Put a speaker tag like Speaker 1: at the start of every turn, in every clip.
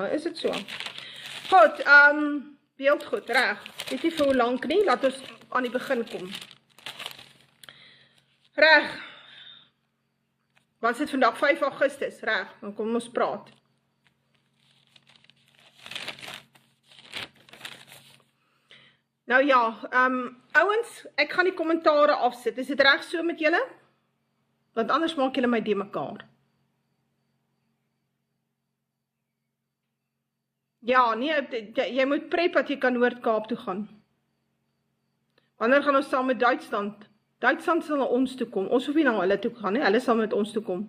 Speaker 1: Is dit so? Goed, beeld goed, reg. Weet nie vir hoe lank nie, laat ons aan die begin kom. Reg. Wat is dit vandag? 5 Augustus, reg, dan kom ons praat. Nou ja, ouens, ek gaan die kommentare afsit. Is dit reg so met julle? Want anders maak julle my de mekaar. Ja, nee, jy moet prep dat jy kan Noord-Kaap toe gaan. Wanneer gaan ons saam met Duitsland? Duitsland sal na ons toe kom. Ons hoef nie na hulle toe gaan, nie. Hulle sal met ons toe kom.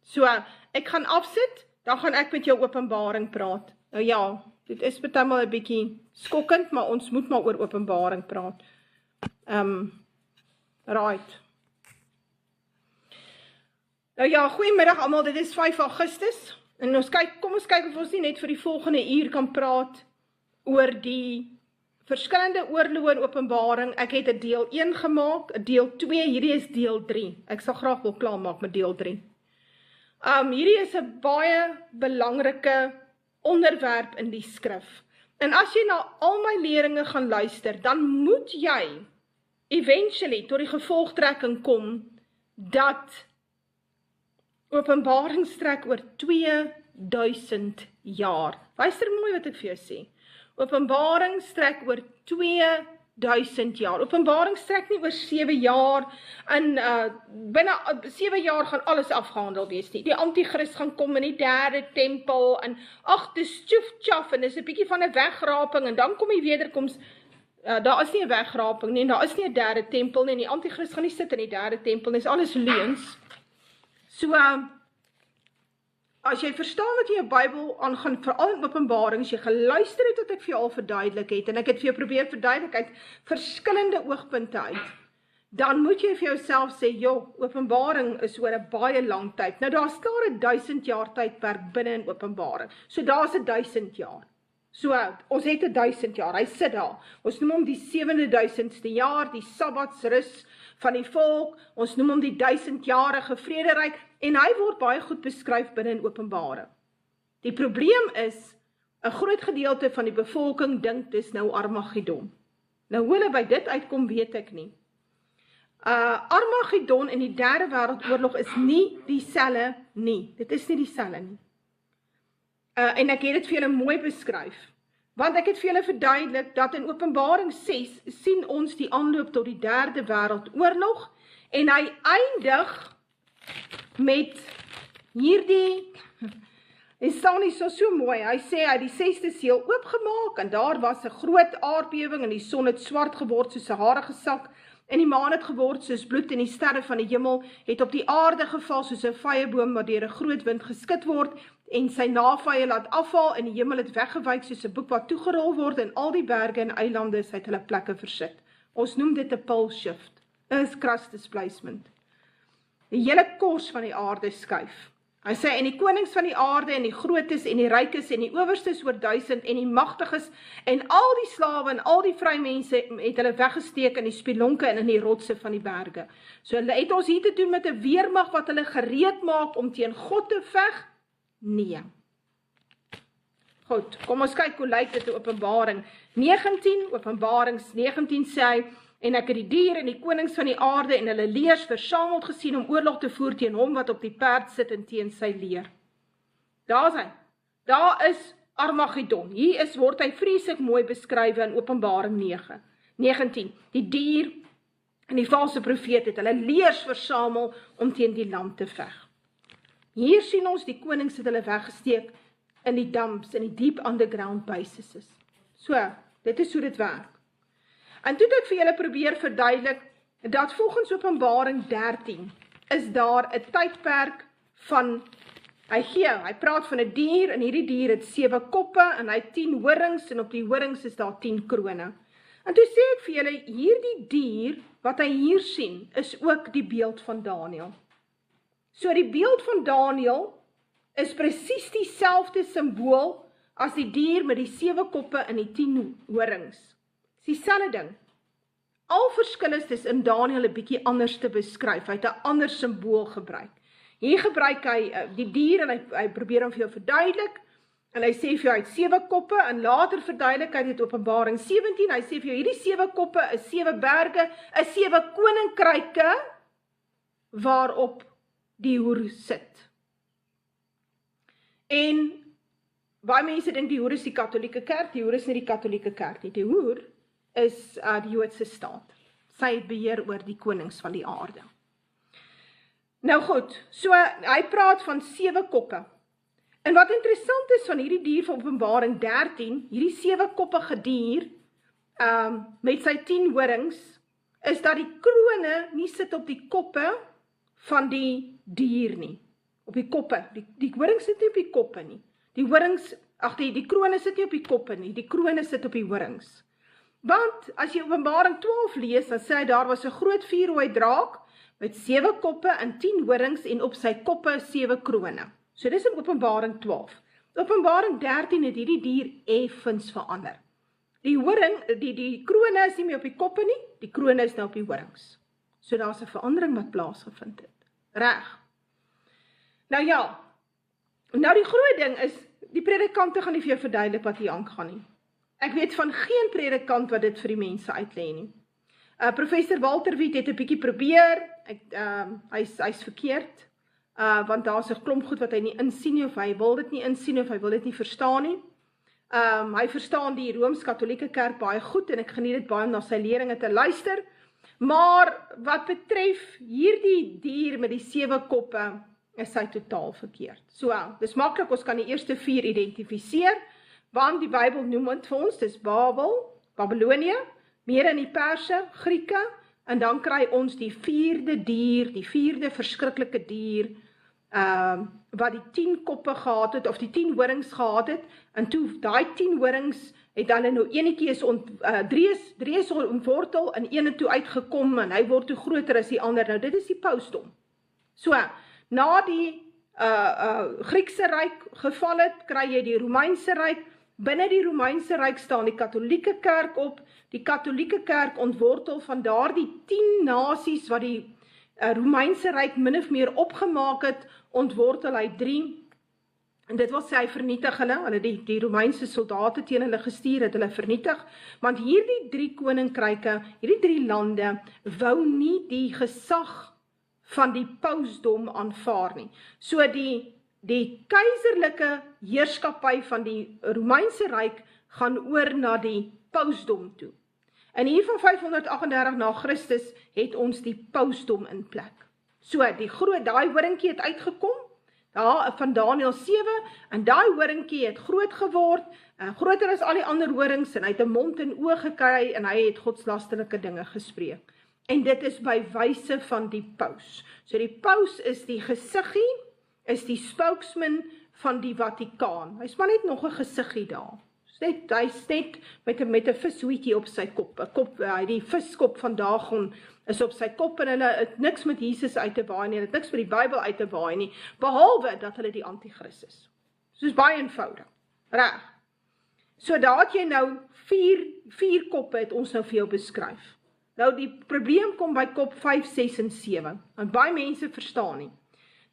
Speaker 1: So, ek gaan afsit, dan gaan ek met jou Openbaring praat. Nou ja, dit is partymal 'n bietjie skokkend, maar ons moet maar oor Openbaring praat. Right. Nou ja, goeiemiddag almal, dit is 5 Augustus. En kom ons kyk of ons nie net vir die volgende uur kan praat oor die verskillende oorloë in Openbaring. Ek het 'n deel 1 gemaak, 'n deel 2, hierdie is deel 3. Ek sal graag wil klaarmaak met deel 3. Hierdie is 'n baie belangrike onderwerp in die skrif. En as jy na al my leringe gaan luister, dan moet jy eventually tot die gevolgtrekking kom dat Openbaring strek oor 2000 jaar. Luister mooi wat ek vir jou sê. Openbaring strek oor 2000 jaar. Openbaring strek nie oor 7 jaar, en binne 7 jaar gaan alles afgehandel wees nie. Die antichrist gaan kom in die 3de tempel, en ag, dis tjoef, en dis 'n bietjie van 'n wegraping, en dan kom die wederkoms. Daar is nie 'n wegraping nie, en daar is nie 'n 3de tempel nie, en die antichrist gaan nie sit in die 3de tempel nie, dis alles leuns. So, as jy verstaan wat jy jou Bybel aangaan, veral in Openbaring, as jy geluister het wat ek vir jou al verduidelik het, en ek het vir jou probeer verduidelik uit verskillende oogpunte uit, dan moet jy vir jouself sê, Openbaring is oor 'n baie lang tyd. Nou, daar's klaar 'n 1000 jaar tydperk binne in Openbaring. So, daar's 'n 1000 jaar. So, ons het 'n 1000 jaar, hy sit daar. Ons noem hom die 7000ste jaar, die Sabbatsrus van die volk, ons noem hom die 1000-jarige vrederyk, en hy word baie goed beskryf binne in Openbaring. Die probleem is, 'n groot gedeelte van die bevolking dink dis nou Armageddon. Nou hoe hulle by dit uitkom, weet ek nie. Armageddon in die 3de wêreldoorlog is nie dieselfde nie. Dit is nie dieselfde nie. En ek het dit vir julle mooi beskryf, want ek het vir julle verduidelik dat in Openbaring 6 sien ons die aanloop tot die 3de wêreldoorlog, en hy eindig met hierdie, en staan nie so mooi, hy sê, hy het die 6de seël oopgemaak, en daar was 'n groot aardbewing, en die son het swart geword soos 'n harige sak, en die maan het geword soos bloed, en die sterre van die hemel het op die aarde geval soos 'n vyeboom wat deur 'n groot wind geskit word, en sy navye laat afval, en die hemel het weggewyk soos 'n boek wat toegerol word, en al die berge en eilande is uit hulle plekke versit. Ons noem dit 'n pole shift, 'n crust displacement. Die hele kors van die aarde skuif. Hy sê, en die konings van die aarde, en die grootes, en die rykes, en die owerstes oor 1000, en die magtiges, en al die slawe, en al die vrymense, het hulle weggesteek in die spelonke, en in die rotse van die berge. So, het ons hier te doen met 'n weermag, wat hulle gereed maak, om teen God te veg? Nee. Goed, kom ons kyk hoe lyk dit in Openbaring 19, Openbarings 19 sê hy, en ek het die dier en die konings van die aarde en hulle leers versameld gesien om oorlog te voer teen hom wat op die perd sit en teen sy leer. Daar is hy. Daar is Armageddon. Hier word hy vreeslik mooi beskryf in Openbaring 19. Die dier en die valse profeet het hulle leers versamel om teen die lam te veg. Hier sien ons die konings het hulle weggesteek in die dumps, in die deep underground bases is. So, dit is hoe dit werk. En toe het ek vir julle probeer verduidelik, dat volgens Openbaring 13, is daar 'n tydperk van, hy praat van 'n dier, en hierdie dier het 7 koppe, en hy het 10 horings, en op die horings is daar 10 krone. En toe sê ek vir julle, hierdie dier, wat hy hier sien, is ook die beeld van Daniël. So die beeld van Daniël is presies dieselfde simbool as die dier met die 7 koppe en die 10 horings. Dis dieselfde ding. Al verskil is dis in Daniël 'n bietjie anders te beskryf, hy het 'n ander simbool gebruik. Hier gebruik hy die dier en hy probeer hom vir jou verduidelik. En hy sê vir jou, hy het 7 koppe, en later verduidelik hy dit Openbaring 17, hy sê vir jou, hierdie 7 koppe is 7 berge, is 7 koninkryke, waarop die hoer sit. En baie mense dink die hoer is die katholieke kerk, die hoer is nie die katholieke kerk nie, die hoer is die Joodse staat. Sy het beheer oor die konings van die aarde. Nou goed, so hy praat van 7 koppe. En wat interessant is van hierdie dier van Openbaring 13, hierdie 7-koppige dier, met sy 10 horings, is dat die krone nie sit op die koppe van die dier nie. Op die koppe, die horings sit nie op die koppe nie. Die horings, die krone sit nie op die koppe nie, die krone sit op die horings. Want, as jy Openbaring 12 lees, dan sê hy, daar was 'n groot vuurrooi draak, met 7 koppe en 10 horings, en op sy koppe 7 krone. So dis in Openbaring 12. Openbaring 13 het hierdie dier effens verander. Die horing, die krone is nie meer op die koppe nie, die krone is nou op die horings. So daar's 'n verandering wat plaasgevind het. Reg. Nou ja, nou die groot ding is, die predikante gaan nie vir jou verduidelik wat hier aangaan nie. Ek weet van geen predikant wat dit vir die mense uitlê nie. Professor Walter Wit het 'n bietjie probeer, hy's verkeerd, want daar's 'n klomp goed wat hy nie insien nie, of hy wil dit nie insien, of hy wil dit nie verstaan nie. Hy verstaan die Rooms-Katolieke Kerk baie goed, en ek geniet dit baie om na sy leringe te luister, maar wat betref hierdie dier met die 7 koppe, is hy totaal verkeerd. So, dis maklik, ons kan die eerste 4 identifiseer, want die Bybel noem het vir ons, dis Babel, Babylonie, Mede en die Perse, Grieke, en dan kry ons die 4de dier, die 4de verskriklike dier, wat die 10 koppe gehad het, of die 10 horings gehad het, en toe daai 10 horings het dan nou enetjie is 3 is ontwortel, en een het toe uitgekom, en hy word toe groter as die ander. Nou dit is die pausdom. So, na die Griekse ryk geval het, kry jy die Romeinse ryk. Binne die Romeinse ryk staan die Katolieke Kerk op. Die Katolieke Kerk ontwortel van daardie 10 nasies wat die Romeinse ryk min of meer opgemaak het, ontwortel hy 3. En dit wil sê hy vernietig hulle die Romeinse soldate teen hulle gestuur het, hulle vernietig, want hierdie 3 koninkryke, hierdie 3 lande, wou nie die gesag van die pausdom aanvaar nie. So die keizerlike heerskappy van die Romeinse ryk gaan oor na die pausdom toe. En hier van 538 na Christus het ons die pausdom in plek. So, daai horingkie het uitgekom, daar van Daniël 7, en daai horingkie het groot geword, groter as al die ander horings, en hy het 'n mond en oë gekry, en hy het godslasterlike dinge gespreek. En dit is by wyse van die paus. So die paus is die gesiggie, is die spokesman van die Vatikaan. Hy's maar net nog 'n gesiggie daar. Hy's net met 'n vishoetjie op sy kop. Die viskop van Dagon is op sy kop, en hulle het niks met Jesus uit te waai nie, hulle het niks met die Bybel uit te waai nie, behalwe dat hulle die anti-Christus is. Soos baie eenvoudig. Reg. So daar het jy nou 4 koppe het ons nou vir jou beskryf. Nou die probleem kom by kop 5, 6 en 7, want baie mense verstaan nie.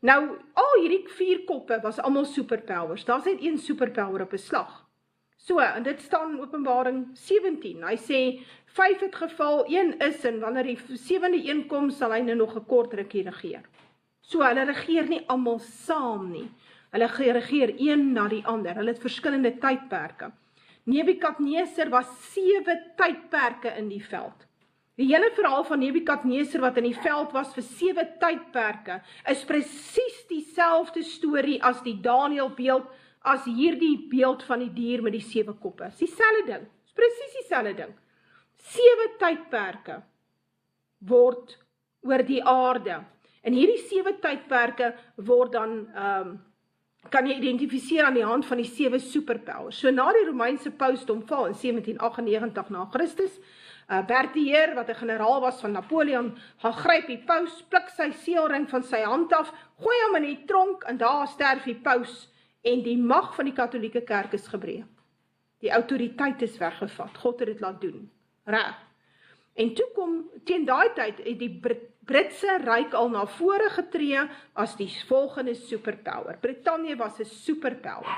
Speaker 1: Nou, al hierdie 4 koppe was almal superpowers, daar's net 1 superpower op 'n slag. So, en dit staan in Openbaring 17, hy sê, 5 het geval, 1 is, en wanneer die 7de een kom, sal hy nou nog 'n kort rukkie regeer. So, hulle regeer nie almal saam nie, hulle regeer een na die ander, hulle het verskillende tydperke. Nebukadneser was 7 tydperke in die veld. Die hele verhaal van Nebukadneser wat in die veld was vir 7 tydperke, is presies dieselfde storie as die Daniël beeld, as hierdie beeld van die dier met die 7 koppe. Dis dieselfde ding, dis presies dieselfde ding. 7 tydperke word oor die aarde, en hierdie 7 tydperke word dan, kan jy identifiseer aan die hand van die 7 superpowers. So na die Romeinse pausdom val in 1798 na Christus, Berthier, wat 'n generaal was van Napoleon, gaan gryp die paus, pluk sy seelring van sy hand af, gooi hom in die tronk, en daar sterf die paus, en die mag van die Katolieke Kerk is gebreek. Die autoriteit is weggevat, God het dit laat doen. Reg. En toe kom, teen daai tyd, het Britse ryk al na vore getree as die volgende superpower. Brittanje was 'n superpower.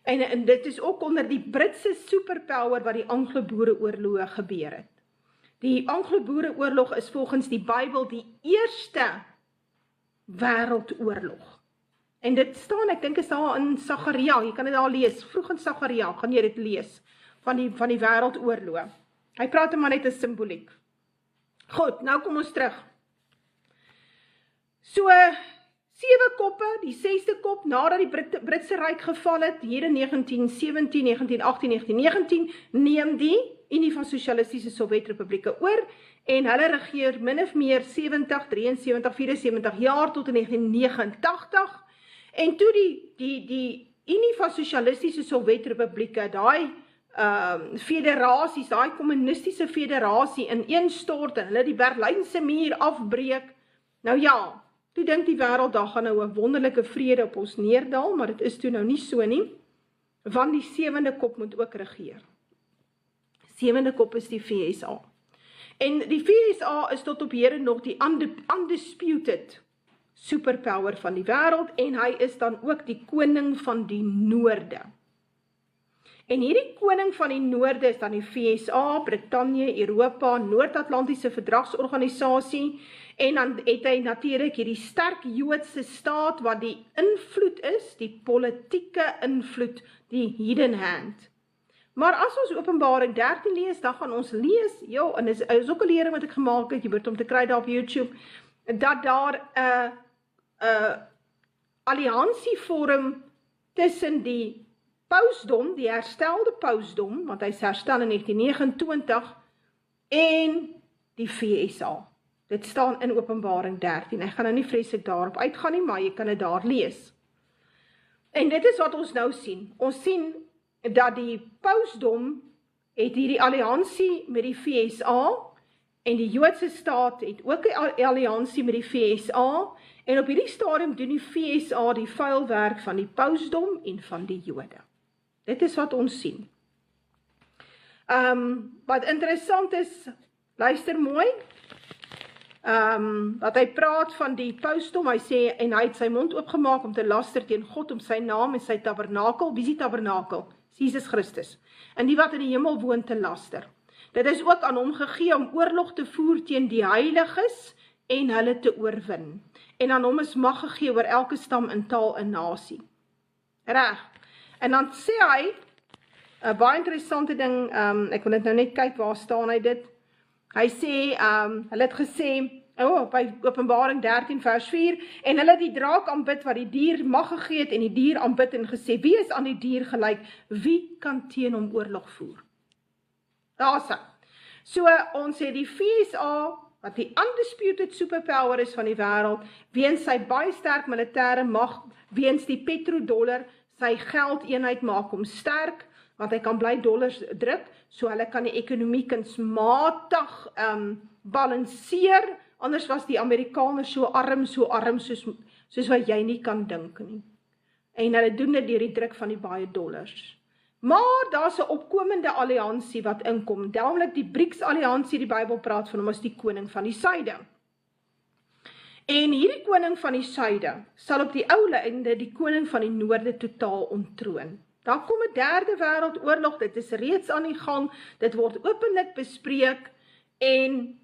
Speaker 1: En dit is ook onder die Britse superpower wat die Anglo-Boereoorlog gebeur het. Die Anglo-Boereoorlog is volgens die Bybel die eerste wêreldoorlog. En dit staan, ek dink is daar in Sagaria, jy kan dit daar lees, vroeg in Sagaria, gaan jy dit lees, van die wêreldoorlog. Hy praat maar net 'n simboliek. Goed, nou kom ons terug. So, 7 koppe, die 6de kop, nadat die Britse Ryk geval het, hier in 1917, 1918, 1919, neem die Unie van Sosialistiese Sowjetrepublieke oor, en hulle regeer min of meer 70, 73, 74 jaar tot in 1989, en toe die Unie van Sosialistiese Sowjetrepublieke, daai federasies, daai kommunistiese federasie ineenstort, en hulle die Berlynse muur afbreek, nou ja, toe dink die wêreld, daar gaan nou 'n wonderlike vrede op ons neerdal, maar dit is toe nou nie so nie, want die 7de kop moet ook regeer. 7de kop is die VSA. En die VSA is tot op hede nog die undisputed superpower van die wêreld, en hy is dan ook die koning van die noorde. En hierdie koning van die noorde is dan die VSA, Brittanje, Europa, Noord-Atlantiese Verdragsorganisasie, en dan het hy natuurlik hierdie sterk Joodse staat, wat die invloed is, die politieke invloed, die hidden hand. Maar as ons Openbaring 13 lees, dan gaan ons lees, en is ook 'n lering wat ek gemaak het, jy moet om te kry daar op YouTube, dat daar 'n alliansie vorm tussen die pausdom, die herstelde pausdom, want hy is herstel in 1929, en die VSA. Dit staan in Openbaring 13. Ek gaan nou nie vreeslik daarop uitgaan nie, maar jy kan dit daar lees. En dit is wat ons nou sien. Ons sien dat die pausdom het hierdie alliansie met die VSA, en die Joodse staat het ook 'n alliansie met die VSA, en op hierdie stadium doen die VSA die vuil werk van die pausdom en van die Jode. Dit is wat ons sien. Wat interessant is, luister mooi, wat hy praat van die pausdom, hy sê, en hy het sy mond oopgemaak om te laster teen God om sy naam en sy tabernakel, wie is die tabernakel? Jesus Christus, en die wat in die hemel woon te laster. Dit is ook aan hom gegee om oorlog te voer teen die heiliges en hulle te oorwin. En aan hom is mag gegee oor elke stam en taal en nasie. Reg. En dan sê hy, 'n baie interessante ding, ek wil dit nou net kyk, waar staan hy dit? Hy sê, hulle het gesê, by Openbaring 13 vers 4, en hulle het die draak aanbid wat die dier mag gegee het, en die dier aanbid en gesê, wie is aan die dier gelyk? Wie kan teen hom oorlog voer? Daar's hy. So, ons het die VSA, wat die undisputed superpower is van die wêreld, weens sy baie sterk militêre mag, weens die petrodollar, sy geldeenheid maak hom sterk, want hy kan bly dollars druk, so hulle kan die ekonomie kunsmatig balanseer, anders was die Amerikaners so arm soos wat jy nie kan dink nie. En hulle doen dit deur die druk van die baie dollars. Maar daar's 'n opkomende alliansie wat inkom, naamlik die BRICS-alliansie, die Bybel praat van hom as die koning van die suide. En hierdie koning van die suide sal op die ou einde die koning van die noorde totaal onttroon. Daar kom 'n derde wêreldoorlog, dit is reeds aan die gang, dit word openlik bespreek, en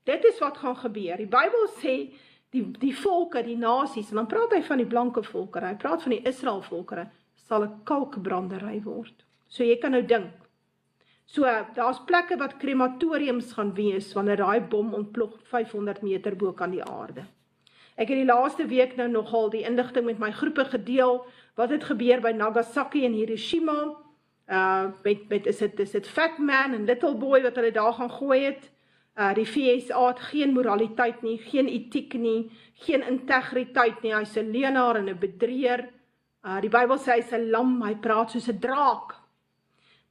Speaker 1: dit is wat gaan gebeur. Die Bybel sê, die volke, die nasies, en dan praat hy van die blanke volkere, hy praat van die Israel volkere, sal 'n kalkbrandery word. So jy kan nou dink. So, daar's plekke wat krematoriums gaan wees, wanneer daai bom ontplof 500 meter bo kan die aarde. Ek het die laaste week nou nogal die inligting met my groepe gedeel, wat het gebeur by Nagasaki en Hiroshima, is dit Fat Man en Little Boy wat hulle daar gaan gooi het. Die VSA het geen moraliteit nie, geen etiek nie, geen integriteit nie, hy's 'n leienaar en 'n bedrieër. Die Bybel sê hy's 'n lam, hy praat soos 'n draak.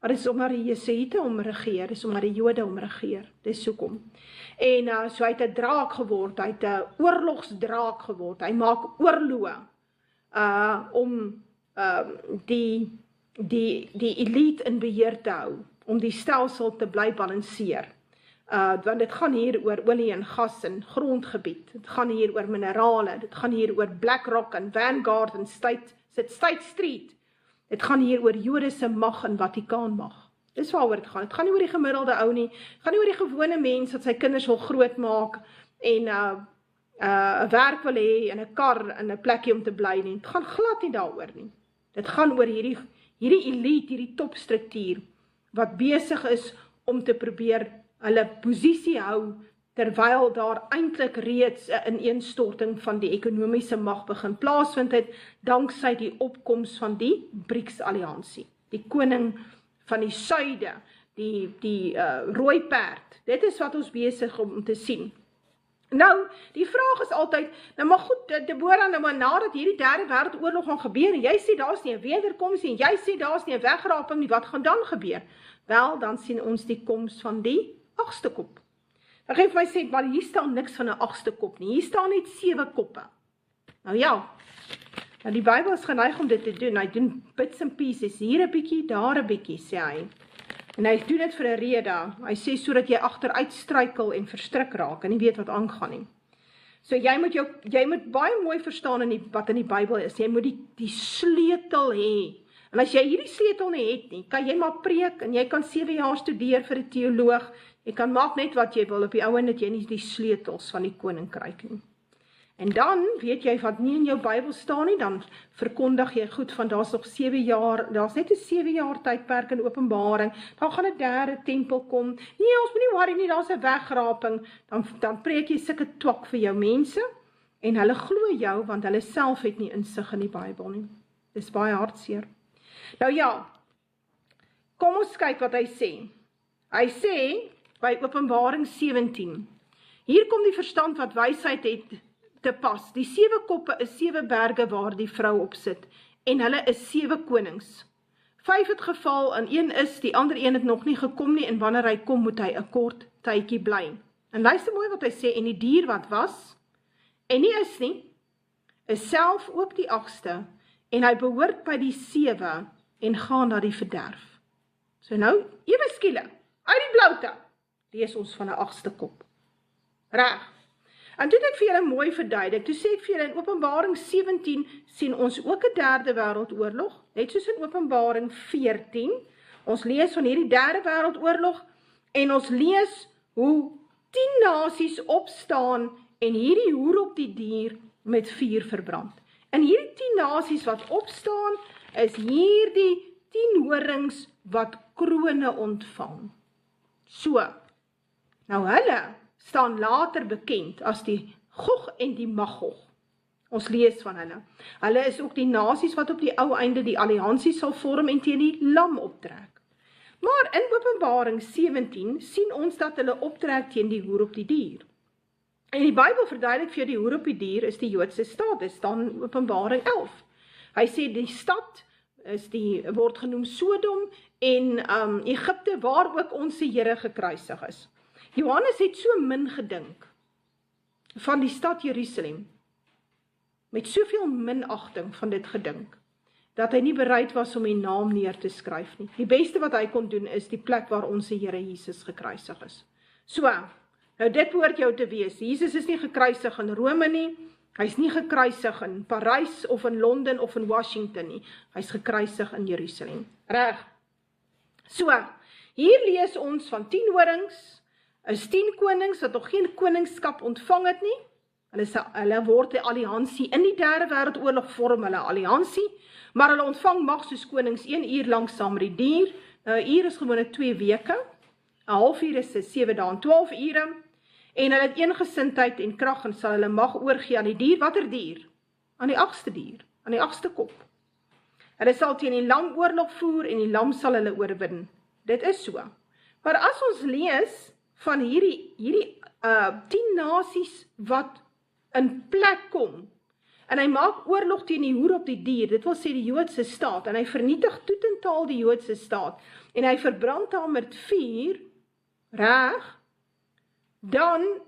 Speaker 1: Maar dis omdat die Jesuïte hom regeer, dis omdat die Jode hom regeer, dis hoekom. En so hy het 'n draak geword, hy het 'n oorlogsdraak geword, hy maak oorloë om die elite in beheer te hou, om die stelsel te bly balanseer. Want dit gaan hier oor olie en gas en grondgebied, dit gaan hier oor minerale, dit gaan hier oor BlackRock en Vanguard en State Street, dit gaan hier oor Jodese mag en Vatikaan mag. Dis waaroor dit gaan nie oor die gemiddelde ou nie, dit gaan nie oor die gewone mens wat sy kinders wil groot maak en 'n werk wil hê en 'n kar en 'n plekkie om te bly nie. Dit gaan glad nie daaroor nie. Dit gaan oor hierdie elite, hierdie topstruktuur wat besig is om te probeer hulle posisie hou terwyl daar eintlik reeds 'n ineenstorting van die ekonomiese mag begin plaasvind het danksy die opkoms van die BRICS-alliansie. Die koning van die suide, die rooi perd. Dit is wat ons besig om te sien. Nou, die vraag is altyd, nou maar goed, Deborah, nou maar nadat hierdie derde wêreldoorlog gaan gebeur, en jy sê daar's nie 'n wederkoms nie, en jy sê daar's nie 'n wegraping nie, wat gaan dan gebeur? Wel, dan sien ons die koms van die 8ste kop. Dan gaan jy vir my sê, maar hier staan niks van 'n 8ste kop nie, hier staan net 7 koppe. Nou ja, nou die Bybel is geneig om dit te doen, hy doen bits and pieces, hier 'n bietjie, daar 'n bietjie, sê hy. En hy doen dit vir 'n rede. Hy sê sodat jy agteruit struikel en verstrik raak en nie weet wat aangaan nie. So jy moet baie mooi verstaan wat in die Bybel is. Jy moet die sleutel hê. En as jy hierdie sleutel nie het nie, kan jy maar preek en jy kan 7 jaar studeer vir 'n teoloog. Jy kan maak net wat jy wil, op die ou en dat jy nie die sleutels van die koninkryk nie. En dan weet jy wat nie in jou Bybel staan nie, dan verkondig jy goed van daar's nog 7 jaar, daar's net 'n 7 jaar tydperk in Openbaring, dan gaan 'n derde tempel kom. Nee, ons moet nie worry nie, daar's 'n wegraping. Dan preek jy sulke twak vir jou mense en hulle glo jou want hulle self het nie insig in die Bybel nie. Dis baie hartseer. Nou ja, kom ons kyk wat hy sê. Hy sê by Openbaring 17. Hier kom die verstand wat wysheid het te pas. Die 7 koppe is 7 berge waar die vrou op sit, en hulle is 7 konings. 5 het geval, en 1 is, die ander 1 het nog nie gekom nie, en wanneer hy kom, moet hy 'n kort tydjie bly. En luister mooi wat hy sê, en die dier wat was, en nie is nie, is self ook die 8ste, en hy behoort by die 7, en gaan na die verderf. So nou, ewe skielik, uit die bloute, lees ons van 'n 8ste kop. Reg. En toe het ek vir julle mooi verduidelik, toe sê ek vir julle in Openbaring 17 sien ons ook 'n derde wêreldoorlog, net soos in Openbaring 14. Ons lees van hierdie derde wêreldoorlog en ons lees hoe 10 nasies opstaan en hierdie hoer op die dier met vuur verbrand. En hierdie 10 nasies wat opstaan is hierdie 10 horings wat krone ontvang. So, nou hulle staan later bekend as die Gog en die Magog. Ons lees van hulle. Hulle is ook die nasies wat op die ou einde die alliansie sal vorm en teen die lam optrek. Maar in Openbaring 17 sien ons dat hulle optrek teen die hoer op die dier. En die Bybel verduidelik vir jou die hoer op die dier is die Joodse staat. Dit staan in Openbaring 11. Hy sê die stad word genoem Sodom en Egipte waar ook ons Here gekruisig is. Johannes het so min gedink van die stad Jerusalem, met soveel minagting van dit gedink, dat hy nie bereid was om die naam neer te skryf nie. Die beste wat hy kon doen is die plek waar ons Here Jesus gekruisig is. So, nou dit behoort jou te wees. Jesus is nie gekruisig in Rome nie, hy is nie gekruisig in Parys of in Londen of in Washington nie, hy is gekruisig in Jerusalem. Reg. So, hier lees ons van 10 horings, is 10 konings wat nog geen koningskap ontvang het nie. Hulle word 'n alliansie in die derde wêreldoorlog vorm hulle alliansie, maar hulle ontvang mag soos konings 1 uur lank saam met die dier. Nou 'n uur is gewoonlik 2 weke. 'n halfuur is 7 dae en 12 ure. En hulle het eengesindheid en krag en sal hulle mag oorgee aan die dier. Watter dier? Aan die 8ste dier, aan die 8ste kop. Hulle sal teen die lam oorlog voer en die lam sal hulle oorwin. Dit is so. Maar as ons lees van hierdie 10 nasies wat in plek kom, en hy maak oorlog teen die hoer op die dier, dit wil sê die Joodse staat, en hy vernietig totaal die Joodse staat, en hy verbrand haar met vuur, reg, dan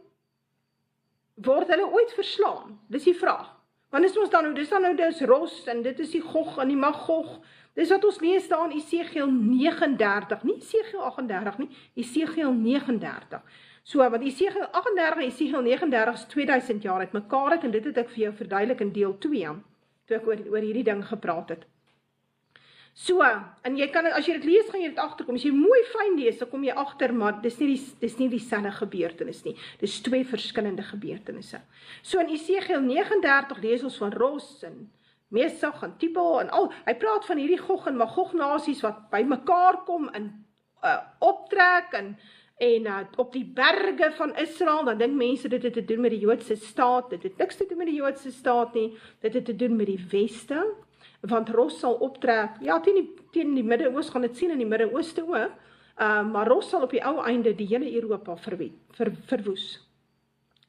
Speaker 1: word hulle ooit verslaan. Dis die vraag. Want is ons dan nou, dis Ros, en dit is die Gog en die Magog. Dis wat ons lees daar in Esegiel 39, nie Esegiel 38 nie, Esegiel 39. So, want Esegiel 38 en Esegiel 39 is 2000 jaar uitmekaar uit, en dit het ek vir jou verduidelik in deel 2, toe ek oor hierdie ding gepraat het. So, en jy kan, as jy dit lees, gaan jy dit agterkom, as jy mooi fyn lees, dan kom jy agter, maar dis nie dieselfde gebeurtenis nie, dis 2 verskillende gebeurtenisse. So in Esegiel 39 lees ons van Ros en Mesach en Tubal en al, hy praat van hierdie Gog en Magog nasies wat by mekaar kom en optrek en op die berge van Israel, dan dink mense dit het te doen met die Joodse staat, dit het niks te doen met die Joodse staat nie, dit het te doen met die weste, want Ros sal optrek, ja, teen die Midde-Oos, gaan dit sien in die Midde-Ooste ook, maar Ros sal op die ou einde die hele Europa verwoes.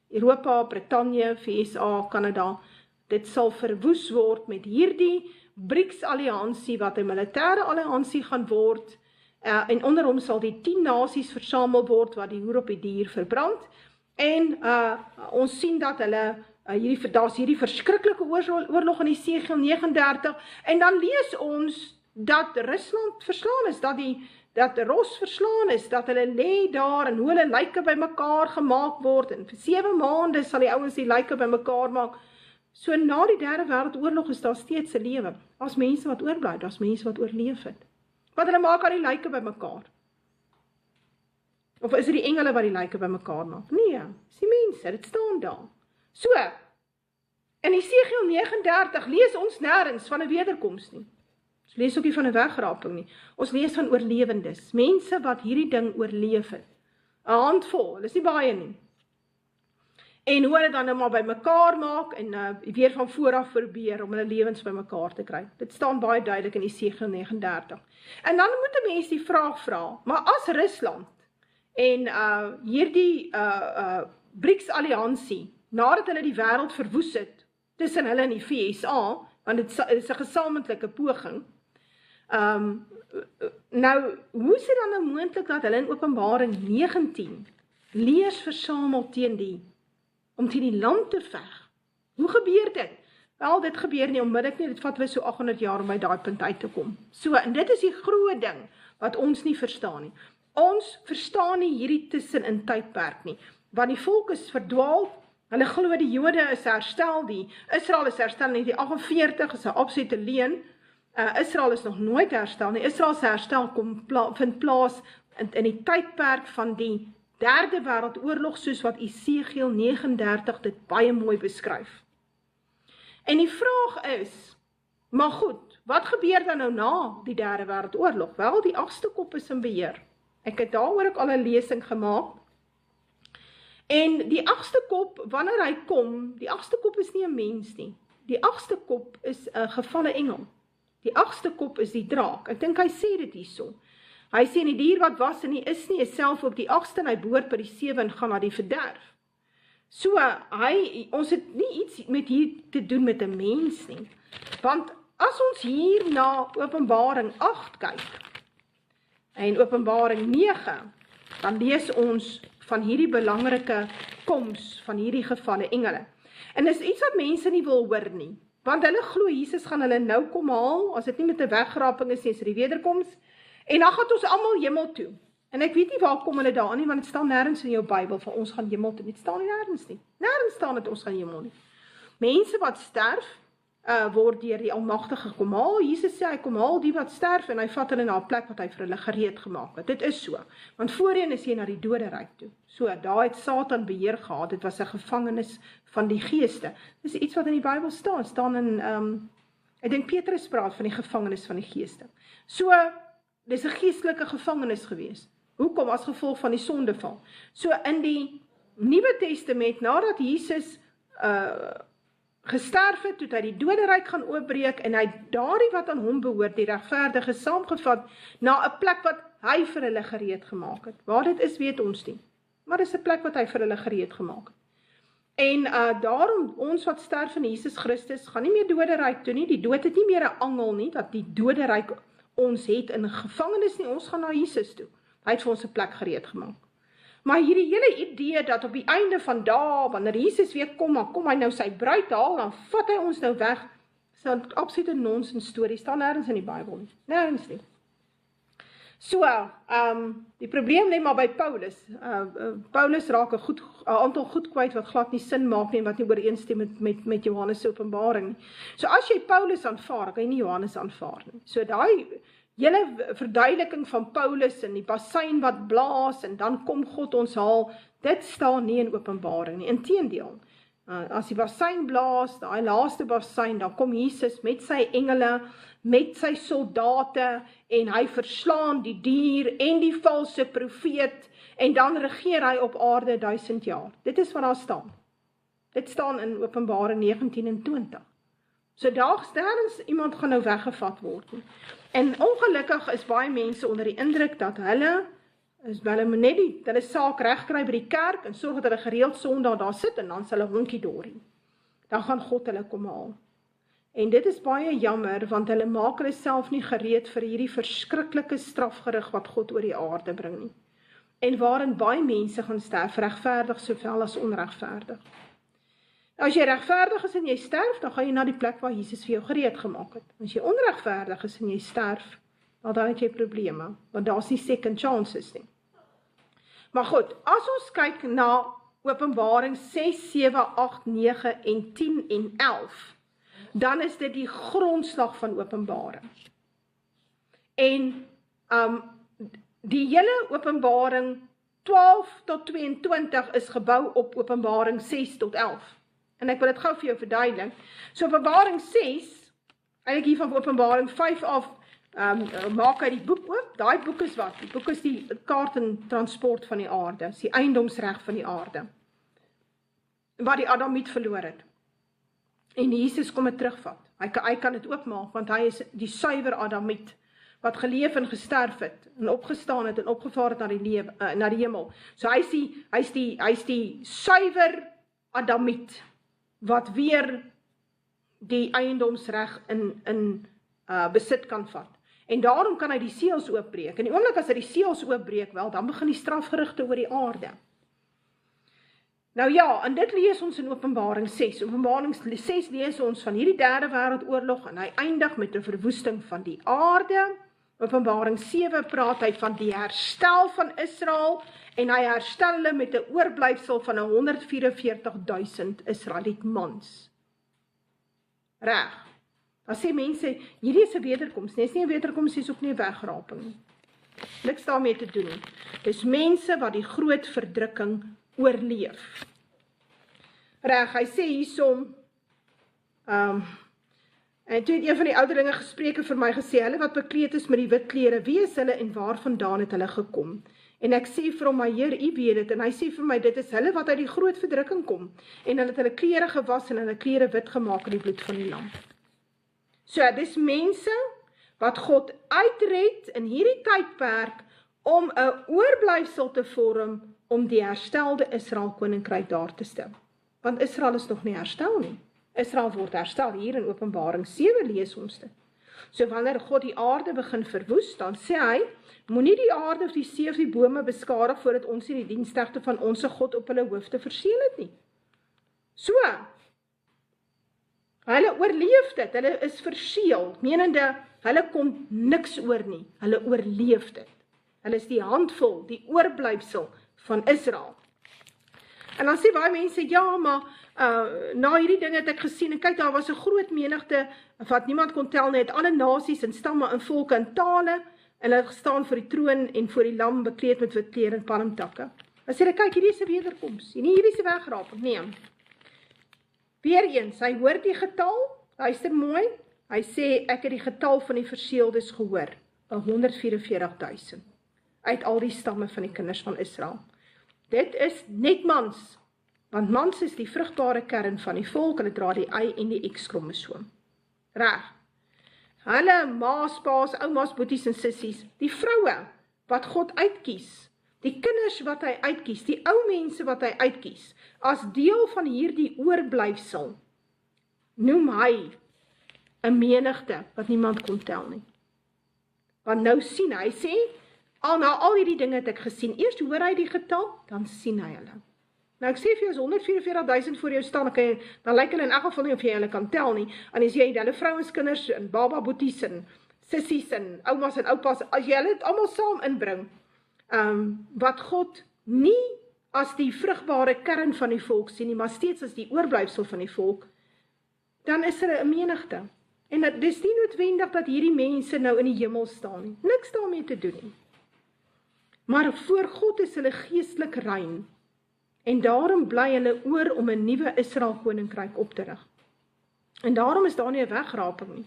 Speaker 1: Europa, Brittanje, VSA, Kanada, dit sal verwoes word met hierdie BRICS-alliansie, wat 'n militêre alliansie gaan word, en onder hom sal die 10 nasies versamel word, wat die hoer op die dier verbrand, en ons sien dat hulle, daar's hierdie verskriklike oorlog in Esegiel 39, en dan lees ons dat Rusland verslaan is, dat Ros verslaan is, dat hulle lê daar, en hoe hulle lyke by mekaar gemaak word, en vir 7 maande sal die ouens die lyke by mekaar maak. So na die Derde Wêreldoorlog is daar steeds 'n lewe. Daar's mense wat oorbly, daar's mense wat oorleef het. Want hulle maak al die lyke by mekaar. Of is dit die engele wat die lyke by mekaar maak? Nee, dis die mense, dit staan daar. So, in Esegiel 39 lees ons nêrens van 'n wederkoms nie. Ons lees ook nie van 'n wegraping nie. Ons lees van oorlewendes, mense wat hierdie ding oorleef het. 'n handvol, dis nie baie nie. En hoe hulle dan nou maar by mekaar maak en weer van vooraf probeer om hulle lewens by mekaar te kry. Dit staan baie duidelik in Esegiel 39. En dan moet 'n mens die vraag vra, maar as Rusland en hierdie BRICS-alliansie, nadat hulle die wêreld verwoes het, tussen hulle en die VSA, want dit is 'n gesamentlike poging, nou, hoe is dit dan nou moontlik dat hulle in Openbaring 19 leers versamel om teen die land te veg? Hoe gebeur dit? Wel, dit gebeur nie onmiddellik nie, dit vat weer so 800 jaar om by daai punt uit te kom. So, en dit is die groot ding, wat ons nie verstaan nie. Ons verstaan nie hierdie tussen-in tydperk nie, want die volk is verdwaal, hulle glo die Jode is herstel, Israel is herstel in 1948, is 'n absolute leuen, Israel is nog nooit herstel nie, Israel se herstel vind plaas in die tydperk van die Derde Wêreldoorlog, soos wat Esegiel 39 dit baie mooi beskryf. En die vraag is, maar goed, wat gebeur dan nou na die Derde Wêreldoorlog? Wel, die 8ste kop is in beheer. Ek het daaroor ook al 'n lesing gemaak. En die 8ste kop, wanneer hy kom, die 8ste kop is nie 'n mens nie. Die 8ste kop is 'n gevalle engel. Die 8ste kop is die draak. Ek dink hy sê dit hierso. Hy sê, die dier wat was en nie is nie, is self ook die 8ste, en hy behoort by die 7 en gaan na die verderf. So, ons het nie iets met hier te doen met 'n mens nie. Want as ons hier na Openbaring 8 kyk, en Openbaring 9, dan lees ons van hierdie belangrike koms van hierdie gevalle engele. En dis iets wat mense nie wil hoor nie, want hulle glo Jesus gaan hulle nou kom haal, as dit nie met 'n wegraping is, is die wederkoms, en dan gaan ons almal hemel toe. En ek weet nie waar kom hulle daaraan nie, want dit staan nêrens in jou Bybel van ons gaan hemel toe. Dit staan nie nêrens nie. Nêrens staan dit ons gaan hemel nie. Mense wat sterf, word deur die Almagtige kom haal. Jesus sê hy kom haal die wat sterf en hy vat hulle na 'n plek wat hy vir hulle gereed gemaak het. Dit is so. Want voorheen is jy na die doderyk toe. So, daar het Satan beheer gehad. Dit was 'n gevangenis van die geeste. Dis iets wat in die Bybel staan in ek dink Petrus praat van die gevangenis van die geeste. So, dis 'n geestelike gevangenis gewees. Hoekom? As gevolg van die sondeval. So in die Nuwe Testament, nadat Jesus gesterf het, toe hy die doderyk gaan oopbreek, en hy daardie wat aan hom behoort, die regverdige, saamgevat na 'n plek wat hy vir hulle gereed gemaak het. Waar dit is, weet ons nie. Maar dis 'n plek wat hy vir hulle gereed gemaak het. En daarom, ons wat sterf in Jesus Christus, gaan nie meer doderyk toe nie. Die dood het nie meer 'n angel nie, dat die doderyk ons het in 'n gevangenis nie, ons gaan na Jesus toe. Hy het vir ons 'n plek gereed gemaak. Maar hierdie hele idee dat op die einde van dae, wanneer Jesus weer kom, dan kom hy nou sy bruid haal, dan vat hy ons nou weg, is 'n absolute nonsens storie, staan nêrens in die Bybel nie, nêrens nie. So, die probleem lê maar by Paulus. Paulus raak 'n aantal goed kwyt wat glad nie sin maak nie en wat nie ooreenstem met Johannes se openbaring nie. So as jy Paulus aanvaar, kan jy nie Johannes aanvaar nie. So daai hele verduideliking van Paulus en die bassein wat blaas en dan kom God ons haal, dit staan nie in Openbaring nie. Inteendeel, as die bassein blaas, daai laaste bassein, dan kom Jesus met sy engele, met sy soldate, en hy verslaan die dier en die valse profeet, en dan regeer hy op aarde 1000 jaar. Dit is wat daar staan. Dit staan in Openbaring 19 en 20. So daags iemand gaan nou weggevat word. En ongelukkig is baie mense onder die indruk dat hulle moet net hulle saak regkry by die kerk en sorg dat hulle gereeld Sondag daar sit en dan is hulle honkie dorie. Dan gaan God hulle kom haal. En dit is baie jammer, want hulle maak hulle self nie gereed vir hierdie verskriklike strafgerig wat God oor die aarde bring nie. En waarin baie mense gaan sterf, regverdig sowel as onregverdig. As jy regverdig is en jy sterf, dan gaan jy na die plek waar Jesus vir jou gereed gemaak het. As jy onregverdig is en jy sterf, dan het jy probleme, want daar is nie second chances nie. Maar goed, as ons kyk na Openbaring 6, 7, 8, 9 en 10 en 11, dan is dit die grondslag van Openbaring. En die hele Openbaring 12 tot 22 is gebou op Openbaring 6 tot 11. En ek wil dit gou vir jou verduidelik. So Openbaring 6, eintlik hier van Openbaring 5 af, maak hy die boek oop. Daai boek is wat? Die boek is die kaart en transport van die aarde, is die eiendomsreg van die aarde, wat die Adamiet verloor het. En Jesus kom het terugvat. Hy kan dit oopmaak, want hy is die suiwer Adamiet, wat geleef en gesterf het, en opgestaan het, en opgevaar het na die hemel. So hy is die suiwer Adamiet, wat weer die eiendomsreg in besit kan vat. En daarom kan hy die seels oopbreek. En die oomblik as hy die seels oopbreek, wel, dan begin die strafgerigte oor die aarde. Nou ja, en dit lees ons in Openbaring 6. Openbaring 6 lees ons van hierdie derde wêreldoorlog, en hy eindig met 'n verwoesting van die aarde. Openbaring 7 praat hy van die herstel van Israel, en hy herstel hulle met 'n oorblyfsel van 144.000 Israeliet mans. Reg. Dan sê mense, hierdie is 'n wederkoms. Nee, is nie 'n wederkoms, is ook nie 'n wegraping nie. Niks daarmee te doen nie. Dis mense wat die groot verdrukking oorleef. Reg, hy sê hiersom, en toe het een van die ouderlinge gespreke vir my gesê, hulle wat bekleed is met die wit klere, wie is hulle en waarvandaan het hulle gekom? En ek sê vir hom, my Heer, u weet dit, en hy sê vir my, dit is hulle wat uit die groot verdrukking kom, en hulle het hulle klere gewas en hulle klere wit gemaak in die bloed van die lam. So, dis mense wat God uitred in hierdie tydperk om 'n oorblyfsel te vorm om die herstelde Israel koninkryk daar te stel. Want Israel is nog nie herstel nie. Israel word herstel, hier in Openbaring 7 lees ons dit. So wanneer God die aarde begin verwoes, dan sê hy, moenie die aarde of die see of die bome beskadig, voordat ons nie die dienstregte van ons God op hulle hoofde verseël het nie. So, hulle oorleef dit, hulle is verseël, menende, hulle kom niks oor nie, hulle oorleef dit. Hulle is die handvol, die oorblyfsel van Israel. En dan sê baie mense, ja, maar na hierdie dinge het ek gesien, en kyk, daar was 'n groot menigte, wat niemand kon tel nie, het alle nasies en stamme en volke en tale, en hulle het gestaan voor die troon en voor die lam, bekleed met wit klere en palmtakke. Dan sê hulle, kyk, hierdie is 'n wederkoms, hierdie is 'n wegraping, nee. Weereens, hy hoor die getal, luister mooi, hy sê, ek het die getal van die verseeldes gehoor, 144.000, uit al die stamme van die kinders van Israel. Dit is net mans, want mans is die vrugbare kern van die volk, hulle dra die Y en die X-kromosoom. Reg. Hulle maas, paas, ouma's, boeties en sissies, die vroue wat God uitkies, die kinders wat hy uitkies, die ou mense wat hy uitkies, as deel van hierdie oorblyfsel, noem hy 'n menigte wat niemand kon tel nie. Want nou sien hy, sê, na al hierdie dinge het ek gesien, eers hoor hy die getal, dan sien hy hulle. Nou ek sê vir jou, as 144.000 voor jou staan, dan lyk hulle in elk geval nie of jy hulle kan tel nie, en as jy hulle vrouens, kinders, en baba boeties, en sissies en oumas en oupas, as jy dit almal saam inbring, wat God nie as die vrugbare kern van die volk sien nie, maar steeds as die oorblyfsel van die volk, dan is er 'n menigte. En dit is nie noodwendig dat hierdie mense nou in die hemel staan nie. Niks daarmee te doen nie. Maar voor God is hulle geestelik rein. En daarom bly hulle oor om 'n nuwe Israel koninkryk op te rig. En daarom is daar nie 'n wegraping nie.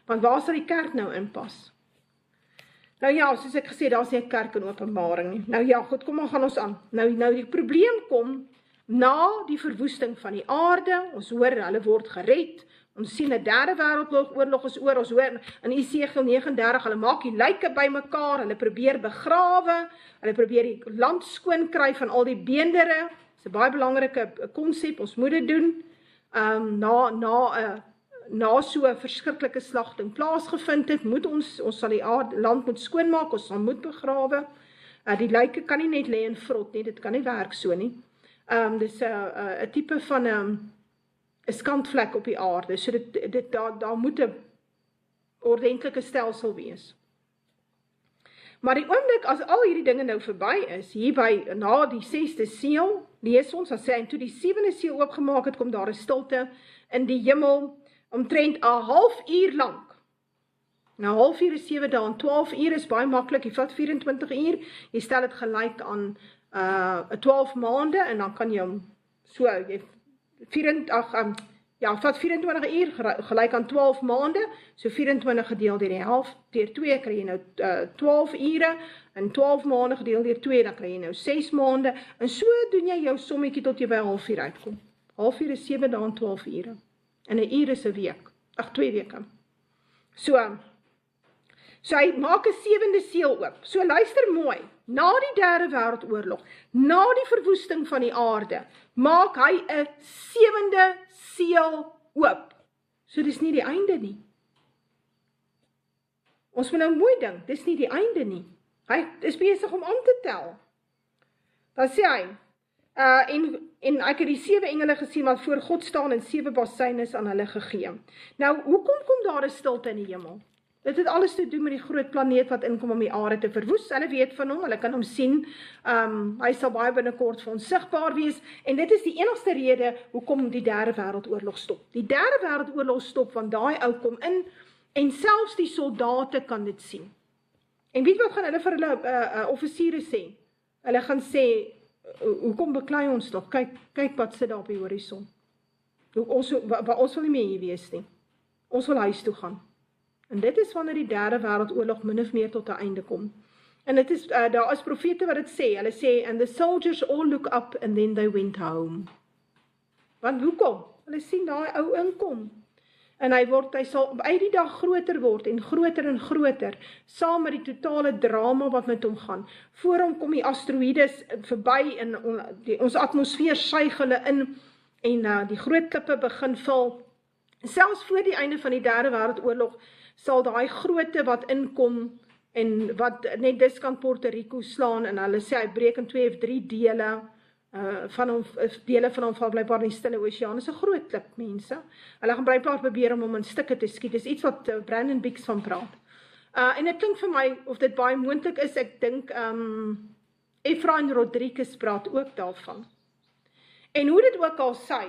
Speaker 1: Want waar sal die kerk nou inpas? Nou ja, soos ek gesê, daar is nie 'n kerk in Openbaring nie. Nou ja, goed, kom maar gaan ons aan. Nou die probleem kom na die verwoesting van die aarde. Ons hoor hulle word gered. Ons sien 'n derde wêreldoorlog is oor. Ons hoor in Esegiel 39, hulle maak die lyke bymekaar, hulle probeer begrawe, hulle probeer die land skoon kry van al die beendere. Dis 'n baie belangrike konsep, ons moet dit doen. Na so 'n verskriklike slagting plaasgevind het, moet ons sal die land moet skoonmaak, ons sal moet begrawe. Die lyke kan nie net lê in vrot nie, dit kan nie werk so nie. Dis 'n tipe van 'n skandvlek op die aarde, so daar moet 'n ordentlike stelsel wees. Maar die oomblik as al hierdie dinge nou verby is, hierby na die 6de seël, lees ons, dan sê hy, en toe die 7de seël oopgemaak het, kom daar 'n stilte in die hemel, omtrent 'n halfuur lank. Nou, 'n halfuur is 7 dae, en 12 uur is baie maklik, jy vat 24 uur, jy stel dit gelyk aan 12 maande, en dan kan jy hom so, vat 24 uur gelyk aan 12 maande, so 24 gedeel deur die helft, deur 2 kry jy nou 12 ure, en 12 maande gedeel deur 2, dan kry jy nou 6 maande, en so doen jy jou sommetjie tot jy by 'n halfuur uitkom. Halfuur is 7 dae en 12 ure, en 'n uur is 'n week, 2 weke. So hy maak 'n 7de seël oop. So luister mooi, na die derde wêreldoorlog, na die verwoesting van die aarde, maak hy 'n 7de seël oop. So dis nie die einde nie. Ons moet nou mooi dink, dis nie die einde nie. Hy is besig om aan te tel. Dan sê hy, en ek het die 7 engele gesien wat voor God staan en 7 bassyne is aan hulle gegee. Nou, hoekom kom daar 'n stilte in die hemel? Dit het alles te doen met die groot planeet wat inkom om die aarde te verwoes. Hulle weet van hom, hulle kan hom sien. Hy sal baie binnekort vir ons sigbaar wees. En dit is die enigste rede hoekom die derde wêreldoorlog stop. Die derde wêreldoorlog stop, want daai ou kom in, en selfs die soldate kan dit sien. En weet wat gaan hulle vir hulle offisiere sê? Hulle gaan sê, hoekom beklei ons nog? Kyk wat sit daar op die horison. Ons wil nie meer hier wees nie. Ons wil huis toe gaan. En dit is wanneer die derde wêreldoorlog min of meer tot 'n einde kom. En dit is, daar is profete wat dit sê. Hulle sê, and the soldiers all look up and then they went home. Want hoekom? Hulle sien daai ou inkom. En hy sal uit die dag groter word en groter, saam met die totale drama wat met hom gaan. Voor hom kom die asteroïdes verby en ons atmosfeer suig hulle in en die groot klippe begin vul. Selfs voor die einde van die derde wêreldoorlog sal daai grootte wat inkom en wat net diskant Puerto Rico slaan en hulle sê hy breek in 2 of 3 dele dele van hom val blykbaar in die Stille Oseaan. Dis 'n groot klip, mense. Hulle gaan blykbaar probeer om hom in stukke te skiet. Dis iets wat Brandon Biggs van praat. En dit klink vir my of dit baie moontlik is. Ek dink Efrain Rodriguez praat ook daarvan. En hoe dit ook al sy,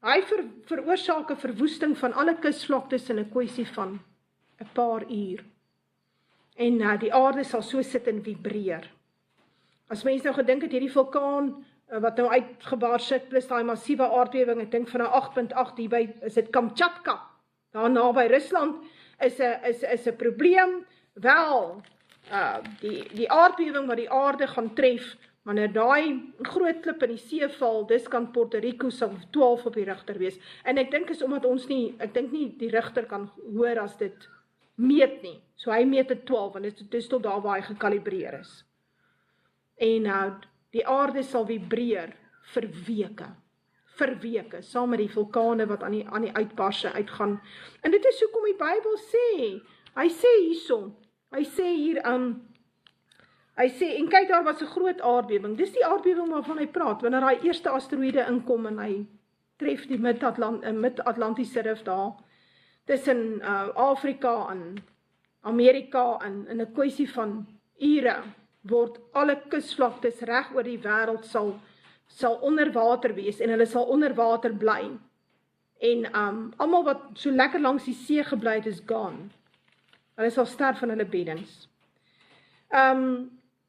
Speaker 1: hy veroorsaak 'n verwoesting van alle kusvlaktes in 'n kwessie van 'n paar uur. En die aarde sal so sit en vibreer. As mense nou gedink het hierdie vulkaan wat nou uitgebars het, plus daai massiewe aardbewing, ek dink van 'n 8.8 hierby, is dit Kamchatka, daar naby Rusland, is 'n probleem. Wel, die aardbewing wat die aarde gaan tref, wanneer daai groot klip in die see val, dis kan Puerto Rico sal 12 op die Richter wees. En ek dink is omdat ek dink nie die Richter kan hoor as dit meet nie. So hy meet dit 12, en dit is tot daar waar hy gekalibreer is. En die aarde sal vibreer vir weke, saam met die vulkane wat aan die uitbarse uitgaan. En dit is hoekom die Bybel sê, hy sê hierso, hy sê hier, hy sê, en kyk daar was 'n groot aardbewing, dis die aardbewing waarvan hy praat, wanneer hy eerste asteroïde inkom en hy tref die mid-Atlantiese rif daar, tussen Afrika en Amerika in 'n kwessie van ure word alle kusvlaktes reg oor die wêreld sal onder water wees en hulle sal onder water bly. En almal wat so lekker langs die see gebly het is gone. Hulle sal sterf van hulle beddings.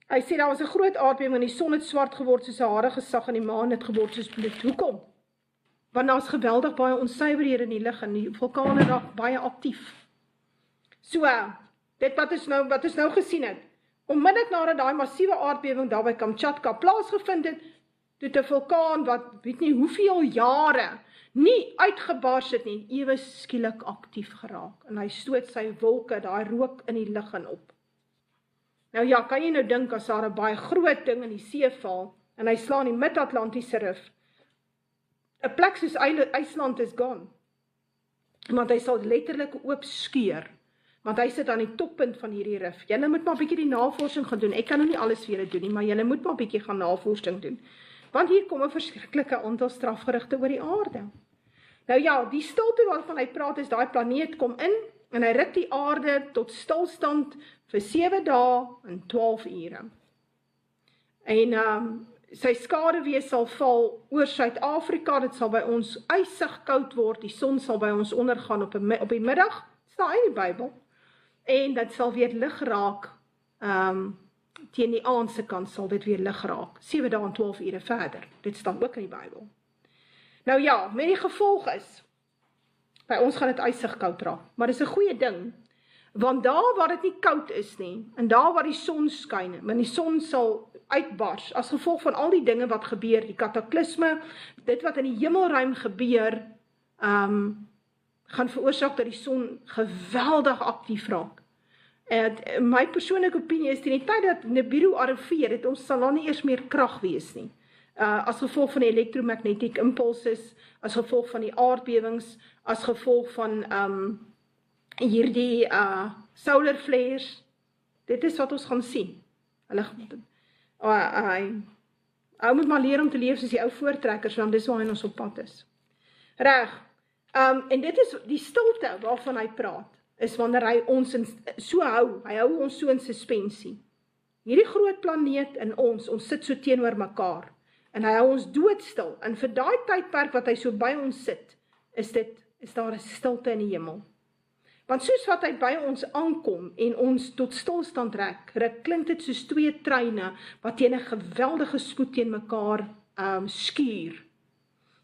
Speaker 1: Hy sê daar was 'n groot aardbewing en die son het swart geword soos 'n harige sag en die maan het geword soos bloed. Hoekom? Want daar's geweldig baie onsuiverhede in die lug en die vulkane raak baie aktief. So, dit wat ons nou gesien het, onmiddellik nadat daai massiewe aardbewing daar by Kamchatka plaasgevind het, toe 'n vulkaan wat weet nie hoeveel jare nie uitgebars het nie, ewe skielik aktief geraak en hy stoot sy wolke, daai rook in die lug in op. Nou ja, kan jy nou dink as daar 'n baie groot ding in die see val en hy slaan die Mid-Atlantiese rif, 'n plek soos IJsland is gone, want hy sal letterlik oop skeur, want hy sit aan die toppunt van hierdie rif. Julle moet maar 'n bietjie die navorsing gaan doen, ek kan nou nie alles vir julle doen nie, maar julle moet maar 'n bietjie gaan navorsing doen, want hier kom 'n verskriklike aantal strafgerigte oor die aarde. Nou ja, die stilte waarvan hy praat is, daai planeet kom in, en hy ruk die aarde tot stilstand vir 7 dae en 12 ure. En sy skaduwee sal val oor Suid-Afrika, dit sal by ons ysig koud word, die son sal by ons ondergaan op die middag, staan in die Bybel, en dit sal weer lig raak, teen die aand se kant sal dit weer lig raak, 7 dae en 12 ure verder, dit staan ook in die Bybel. Nou ja, met die gevolg is, by ons gaan dit ysig koud raak, maar dit is 'n goeie ding, want daar waar dit nie koud is nie, en daar waar die son skyn, want die son sal uitbars, as gevolg van al die dinge wat gebeur, die kataklisme, dit wat in die hemelruim gebeur, gaan veroorsaak dat die son geweldig aktief raak. En my persoonlike opinie is, teen die tyd dat Nibiru arriveer, het ons sal dan nie eers meer krag wees nie. As gevolg van die electromagnetic impulses, as gevolg van die aardbewings, as gevolg van hierdie solar flares, dit is wat ons gaan sien. Ou moet maar leer om te leef soos die ou voortrekkers, want dis waar ons op pad is. Reg, en dit is die stilte waarvan hy praat, is wanneer hy ons hy hou ons so in suspensie. Hierdie groot planeet in ons sit so teenoor mekaar, en hy hou ons doodstil, en vir daai tydperk wat hy so by ons sit, is daar 'n stilte in die hemel. Want soos wat hy by ons aankom, en ons tot stilstand ruk, klink dit soos 2 treine, wat teen 'n geweldige spoed teen mekaar skuur.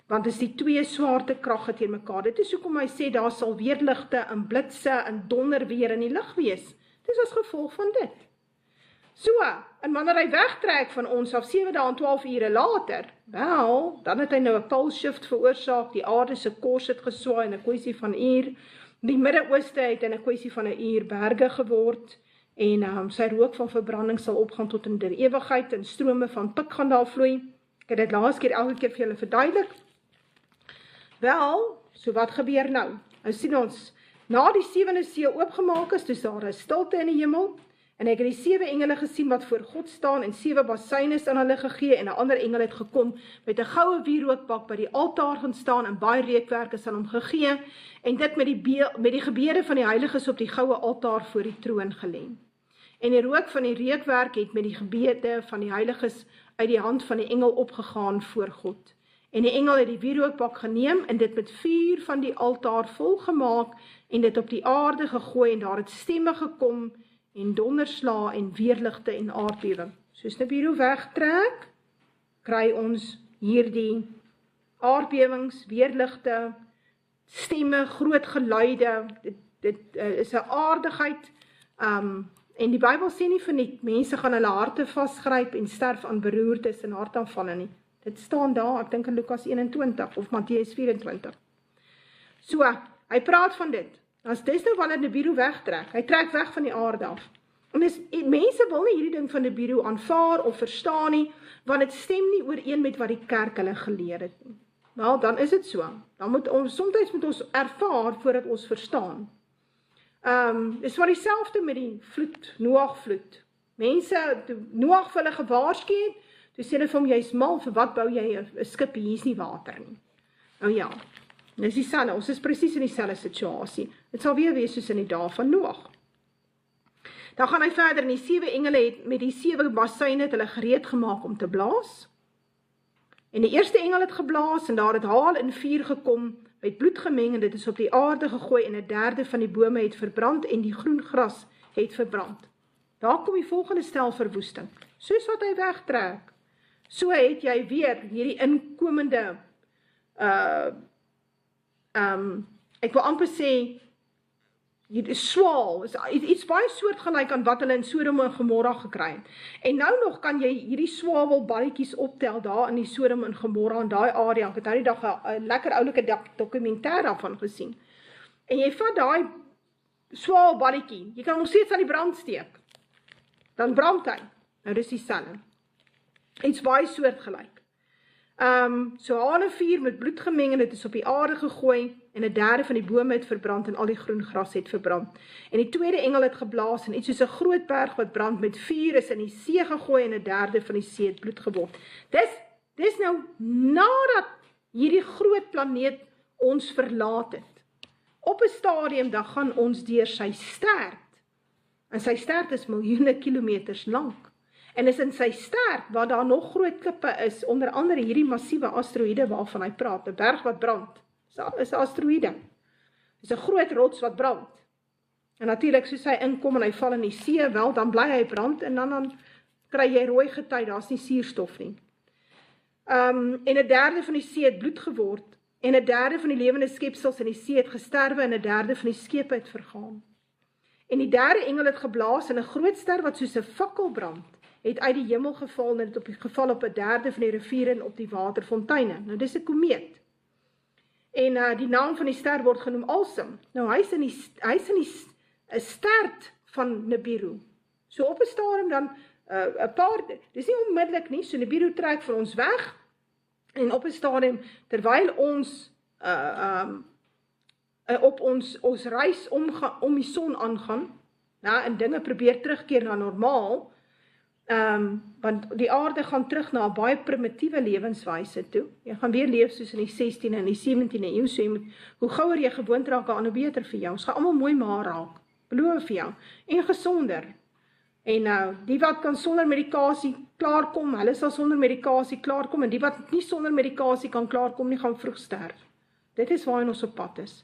Speaker 1: Want is die 2 swaartekragte teen mekaar. Dit is hoekom hy sê, daar sal weerligte, en blitse, en donder weer in die lug wees. Dit is as gevolg van dit. So, en wanneer hy wegtrek van ons af 7 dae en 12 ure later, wel, dan het hy nou 'n pole shift veroorsaak, die aarde se kors het geswaai in 'n kwessie van uur, die Midde-Ooste het in 'n kwessie van 'n uur berge geword, en sy rook van verbranding sal opgaan tot in der ewigheid, en strome van pik gaan daar vloei. Ek het dit laas keer elke keer vir julle verduidelik. Wel, so wat gebeur nou? Nou sien ons, na die 7de see oopgemaak is, dus daar 'n stilte in die hemel, en ek het die 7 engele gesien wat voor God staan, en 7 basynes aan hulle gegee, en 'n ander engel het gekom, met 'n goue wierookbak by die altaar gaan staan, en baie reukwerk is aan hom gegee, en dit met die gebede van die heiliges op die goue altaar voor die troon gelê. En die rook van die reukwerk het met die gebede van die heiliges uit die hand van die engel opgegaan voor God. En die engel het die wierookbak geneem, en dit met vuur van die altaar volgemaak, en dit op die aarde gegooi, en daar het stemme gekom, en donderslaa, en weerligte, en aardbewing. Soos Nibiru wegtrek, kry ons hierdie aardbewings, weerligte, stemme, groot geluide, dit is 'n aardigheid, en die Bybel sê nie verniet, mense gaan hulle harte vasgryp, en sterf aan beroertes en hartaanvalle nie. Dit staan daar, ek dink in Lukas 21, of Matteus 24. So, hy praat van dit. Dis nou wanneer Nibiru wegtrek. Hy trek weg van die aarde af. En mense wil nie hierdie ding van Nibiru aanvaar of verstaan nie, want dit stem nie ooreen met wat die kerk hulle geleer het nie. Nou, dan is dit so. Soms moet ons ervaar voordat ons verstaan. Dis maar dieselfde met die vloed, Noag-vloed. Mense, toe Noag vir hulle gewaarsku het, toe sê hulle vir hom, jy's mal, vir wat bou jy 'n skip, hier is nie water nie. Nou ja, dis dieselfde, ons is presies in dieselfde situasie. Dit sal weer wees soos in die dae van Noag. Dan gaan hy verder en die 7 engele het met die 7 basuine het hulle gereed gemaak om te blaas. En die eerste engel het geblaas en daar het haal en vuur gekom, met bloed gemeng en dit is op die aarde gegooi en 1/3 van die bome het verbrand en die groen gras het verbrand. Daar kom die volgende stel verwoesting. Soos wat hy wegtrek, so het jy weer hierdie inkomende, ek wil amper sê, hierdie swaal, is iets baie soortgelyk aan wat hulle in Sodom en Gomorra gekry het. En nou nog kan jy hierdie swawelballetjies optel daar in die Sodom en Gomorra in daai area. Ek het nou die dag 'n lekker oulike dokumentêr daarvan gesien. En jy vat daai swawelballetjie, jy kan hom nog steeds aan die brand steek. Dan brand hy. Nou dis dieselfde. Iets baie soortgelyk. So haal en vuur met bloed gemeng en dit is op die aarde gegooi en 1/3 van die bome het verbrand en al die groen gras het verbrand. En die tweede engel het geblaas en iets soos 'n groot berg wat brand met vuur is in die see gegooi en 1/3 van die see het bloed geword. Dis nou nadat hierdie groot planeet ons verlaat het. Op 'n stadium dan gaan ons deur sy stert. En sy stert is miljoene kilometers lank. En is in sy stert, waar daar nog groot klippe is, onder andere hierdie massiewe asteroïde waarvan hy praat, 'n berg wat brand, is 'n asteroïde. Is 'n groot rots wat brand. En natuurlik, soos hy inkom en hy val in die see, wel, dan bly hy brand, en dan kry jy rooi gety, daar's nie suurstof nie. En 1/3 van die see het bloed geword, en 1/3 van die lewende skepsels in die see het gesterwe, en 1/3 van die skepe het vergaan. En die derde engel het geblaas, en 'n groot ster wat soos 'n fakkel brand, het uit die hemel geval en het geval op 1/3 van die riviere en op die waterfonteine. Nou dis 'n komeet. En die naam van die ster word genoem Alsem. Nou hy's in die stert van Nibiru. So op 'n stadium dan 'n paar, dis nie onmiddellik nie, so Nibiru trek vir ons weg en op 'n stadium terwyl ons op ons reis om die son aangaan, en dinge probeer terugkeer na normaal. Want die aarde gaan terug na 'n baie primitiewe lewenswyse toe. Jy gaan weer leef soos in die 16de en die 17de eeu, so jy moet, hoe gouer jy gewoond raak aan, hoe beter vir jou. Ons gaan almal mooi maar raak, beloof vir jou, en gesonder. En die wat kan sonder medikasie klaarkom, hulle sal sonder medikasie klaarkom, en die wat nie sonder medikasie kan klaarkom nie, gaan vroeg sterf. Dit is waarheen ons op pad is.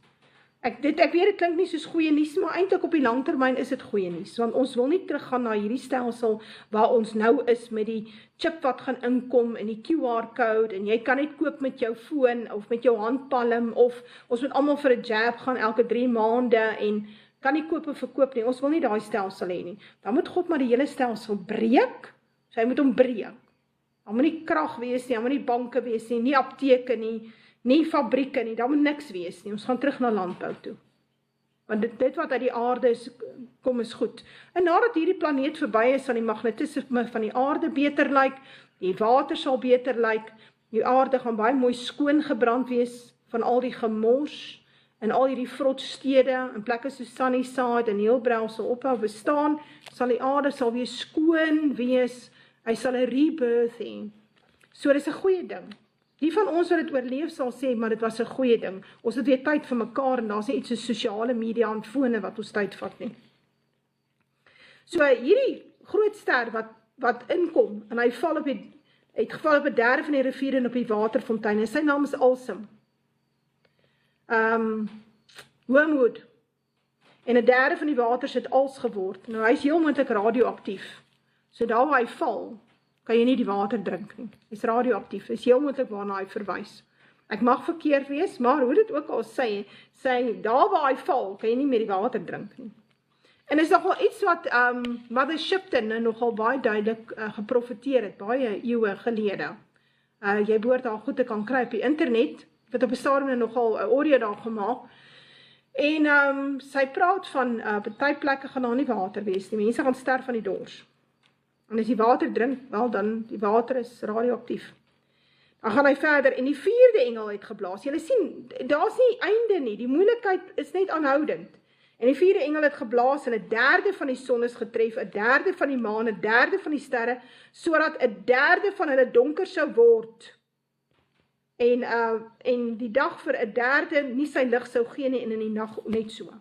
Speaker 1: Ek weet, dit klink nie soos goeie nuus, maar eintlik op die langtermyn is dit goeie nuus, want ons wil nie teruggaan na hierdie stelsel waar ons nou is met die chip wat gaan inkom en die QR-code, en jy kan net koop met jou foon of met jou handpalm, of ons moet almal vir 'n jab gaan elke 3 maande en kan nie koop en verkoop nie. Ons wil nie daai stelsel hê nie. Dan moet God maar die hele stelsel breek, so hy moet hom breek. Dan moet nie krag wees nie, dan moet nie banke wees nie, nie apteke nie fabrieke nie, daar moet niks wees nie, ons gaan terug na landbou toe. Want dit wat uit die aarde kom is goed. En nadat hierdie planeet verby is, sal die magnetisme van die aarde beter lyk, die water sal beter lyk, die aarde gaan baie mooi skoon gebrand wees van al die gemors, en al hierdie vrotstede, in plekke soos Sunnyside en Hillbrow sal ophou bestaan, sal die aarde sal weer skoon wees, hy sal 'n rebirth hê. So dis 'n goeie ding. Die van ons wat dit oorleef sal sê, maar dit was 'n goeie ding. Ons het weer tyd vir mekaar en daar's nie iets so sosiale media en fone wat ons tyd vat nie. So hierdie groot ster wat inkom en hy het geval op 1/3 van die riviere en op die waterfonteine. Sy naam is Alsem. Wormwood. En 1/3 van die waters het als geword. Nou hy is heel moontlik radioaktief. So daar waar hy val, kan jy nie die water drink nie. Hy is radioaktief, is heel moontlik waarna hy verwys. Ek mag verkeerd wees, maar hoe dit ook al sê daar waar hy val, kan jy nie meer die water drink nie. En is nogal iets wat Mother Shipton nogal baie duidelik geprofeteer het, baie eeue gelede. Jy behoort daar goed te kan kry op die internet, wat op 'n stadium nogal 'n audio daar gemaak. En sy praat van party plekke gaan daar nie water wees nie, mense gaan sterf van die dors. En as die water drink, wel dan, die water is radioaktief. Dan gaan hy verder, en die 4de engel het geblaas. Julle sien, daar's nie einde nie, die moeilikheid is net aanhoudend. En die 4de engel het geblaas, en 1/3 van die son is getref, 1/3 van die maan, 1/3 van die sterre, sodat 1/3 van hulle donker sou word. En die dag vir 1/3 nie sy lig sou gee nie, en in die nag net so.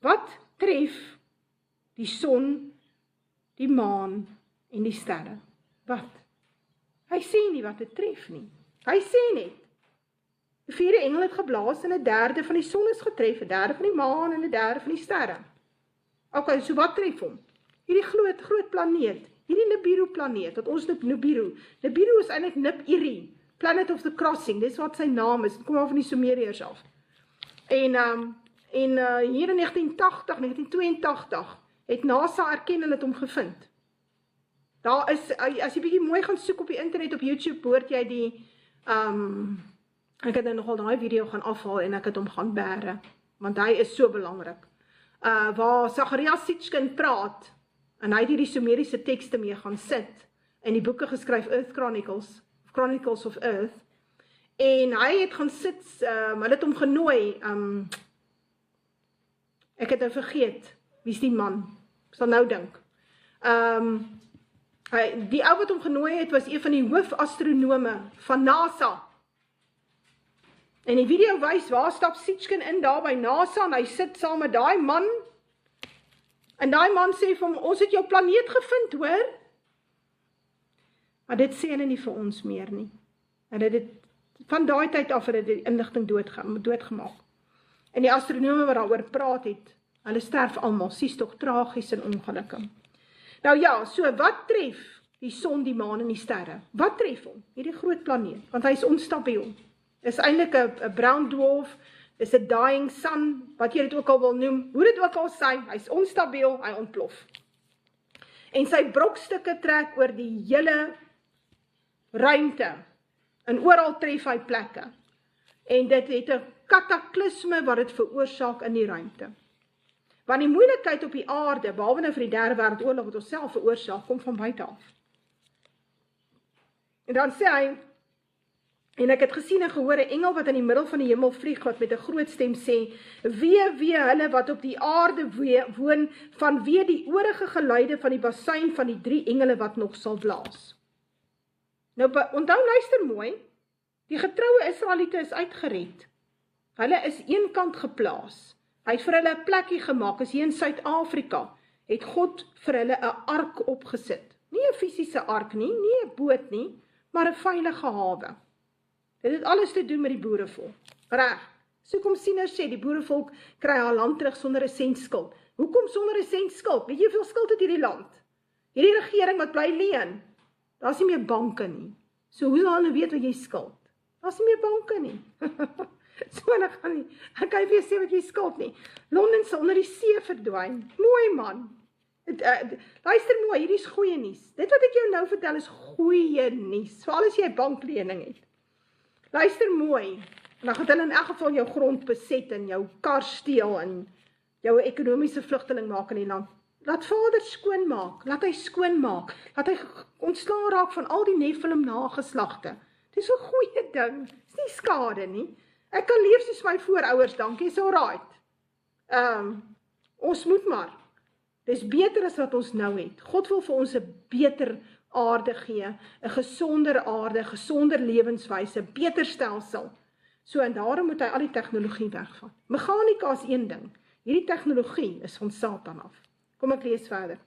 Speaker 1: Wat tref die son, die maan en die sterre. Wat? Hy sê nie wat dit tref nie. Hy sê net, die 4de engel het geblaas en 1/3 van die son is getref, 1/3 van die maan en 1/3 van die sterre. Ok, so wat tref hom? Hierdie groot planeet, hierdie Nibiru planeet, wat ons noem Nibiru. Nibiru is eintlik Nib-Iri, Planet of the Crossing, dis wat sy naam is, kom al van die Sumeriërs af. En hier in 1982, het NASA erken hulle het hom gevind. Daar is, as jy bietjie mooi gaan soek op die internet, op YouTube, hoort jy die, ek het nou nogal daai video gaan afhaal en ek het hom gaan bære, want hy is so belangrik. Waar Zacharias Sitchin praat, en hy het hierdie Sumeriese tekste mee gaan sit, in die boeke geskryf Earth Chronicles of Earth, en hy het gaan sit, hulle het hom genooi, ek het nou vergeet, wie is die man? Ek sal nou dink. Die ou wat hom genooi het, was een van die hoofastronome van NASA. En die video wys, waar stap Sitchin in, daar by NASA, en hy sit saam met daai man, en daai man sê vir hom, ons het jou planeet gevind, hoor? Maar dit sê hulle nie vir ons meer nie. Van daai tyd af het dit die inligting doodgemaak. En die astronome wat daaroor praat het, hulle sterf almal, sies tog tragies in ongelukke. Nou ja, so wat tref die son, die maan en die sterre? Wat tref hom? Hierdie groot planeet, want hy is onstabiel. Is eintlik 'n brown dwarf, is 'n dying sun, wat jy dit ook al wil noem, hoe dit ook al sê, hy is onstabiel, hy ontplof. En sy brokstukke trek oor die hele ruimte, en oral tref hy plekke. En dit het 'n kataklisme wat dit veroorsaak in die ruimte. Want die moeilikheid op die aarde, behalwe nou vir die 3de wêreldoorlog wat ons self veroorsaak, kom van buite af. En dan sê hy, en ek het gesien en gehoor 'n engel wat in die middel van die hemel vlieg, wat met 'n groot stem sê, wee hulle wat op die aarde woon, vanweë die oorige geluide van die basuin van die 3 engele wat nog sal blaas. Nou, onthou, luister mooi, die getroue Israeliete is uitgered. Hulle is eenkant geplaas. Hy het vir hulle 'n plekkie gemaak, as hier in Suid-Afrika, het God vir hulle 'n ark opgesit. Nie 'n fisiese ark nie, nie 'n boot nie, maar 'n veilige hawe. Dit het alles te doen met die boerevolk. Reg. So kom sieners sê, die boerevolk kry haar land terug sonder 'n sent skuld. Hoekom sonder 'n sent skuld? Weet jy hoeveel skuld het hierdie land? Hierdie regering wat bly leen. Daar's nie meer banke nie. So hoe sal hulle weet wat jy skuld? Daar's nie meer banke nie. So hulle gaan nie. Ek kan nie vir jou sê wat jy skuld nie. Londen sal onder die see verdwyn. Mooi man. Luister mooi, hierdie is goeie nuus. Dit wat ek jou nou vertel is goeie nuus. Veral as jy 'n banklening het. Luister mooi. Dan gaan hulle in elk geval jou grond beset en jou kar steel en jou 'n ekonomiese vlugteling maak in die land. Laat Vader skoonmaak, laat hy skoonmaak, laat hy ontslaa raak van al die Nephilim nageslagte. Dis 'n goeie ding, dis nie skade nie. Ek kan leef soos my voorouers, dankie, is alright. Ons moet maar. Dis beter as wat ons nou het. God wil vir ons 'n beter aarde gee, 'n gesonder aarde, gesonder lewenswyse, beter stelsel. So, en daarom moet hy al die tegnologie wegvat. Mechanika is een ding. Hierdie tegnologie is van Satan af. Kom ek lees verder.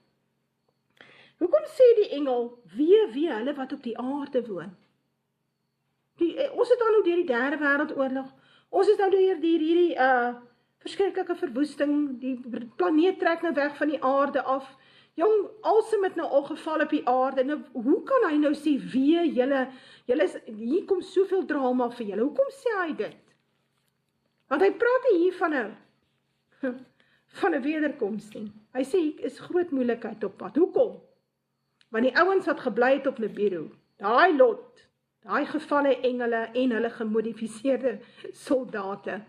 Speaker 1: Hoekom sê die engel, wee hulle wat op die aarde woon? Ons het nou deur die 3de wêreldoorlog, ons is nou deur hierdie verskriklike verwoesting, die planeet trek nou weg van die aarde af, jong, alsem het nou al geval op die aarde, nou, hoe kan hy nou sê, wee julle, hier kom soveel drama vir julle, hoekom sê hy dit? Want hy praat hier van 'n wederkoms nie. Hy sê, hier is groot moeilikheid op pad. Hoekom? Want die ouens wat gebly het op Nibiru, daai lot, daai gevalle engele en hulle gemodifiseerde soldate,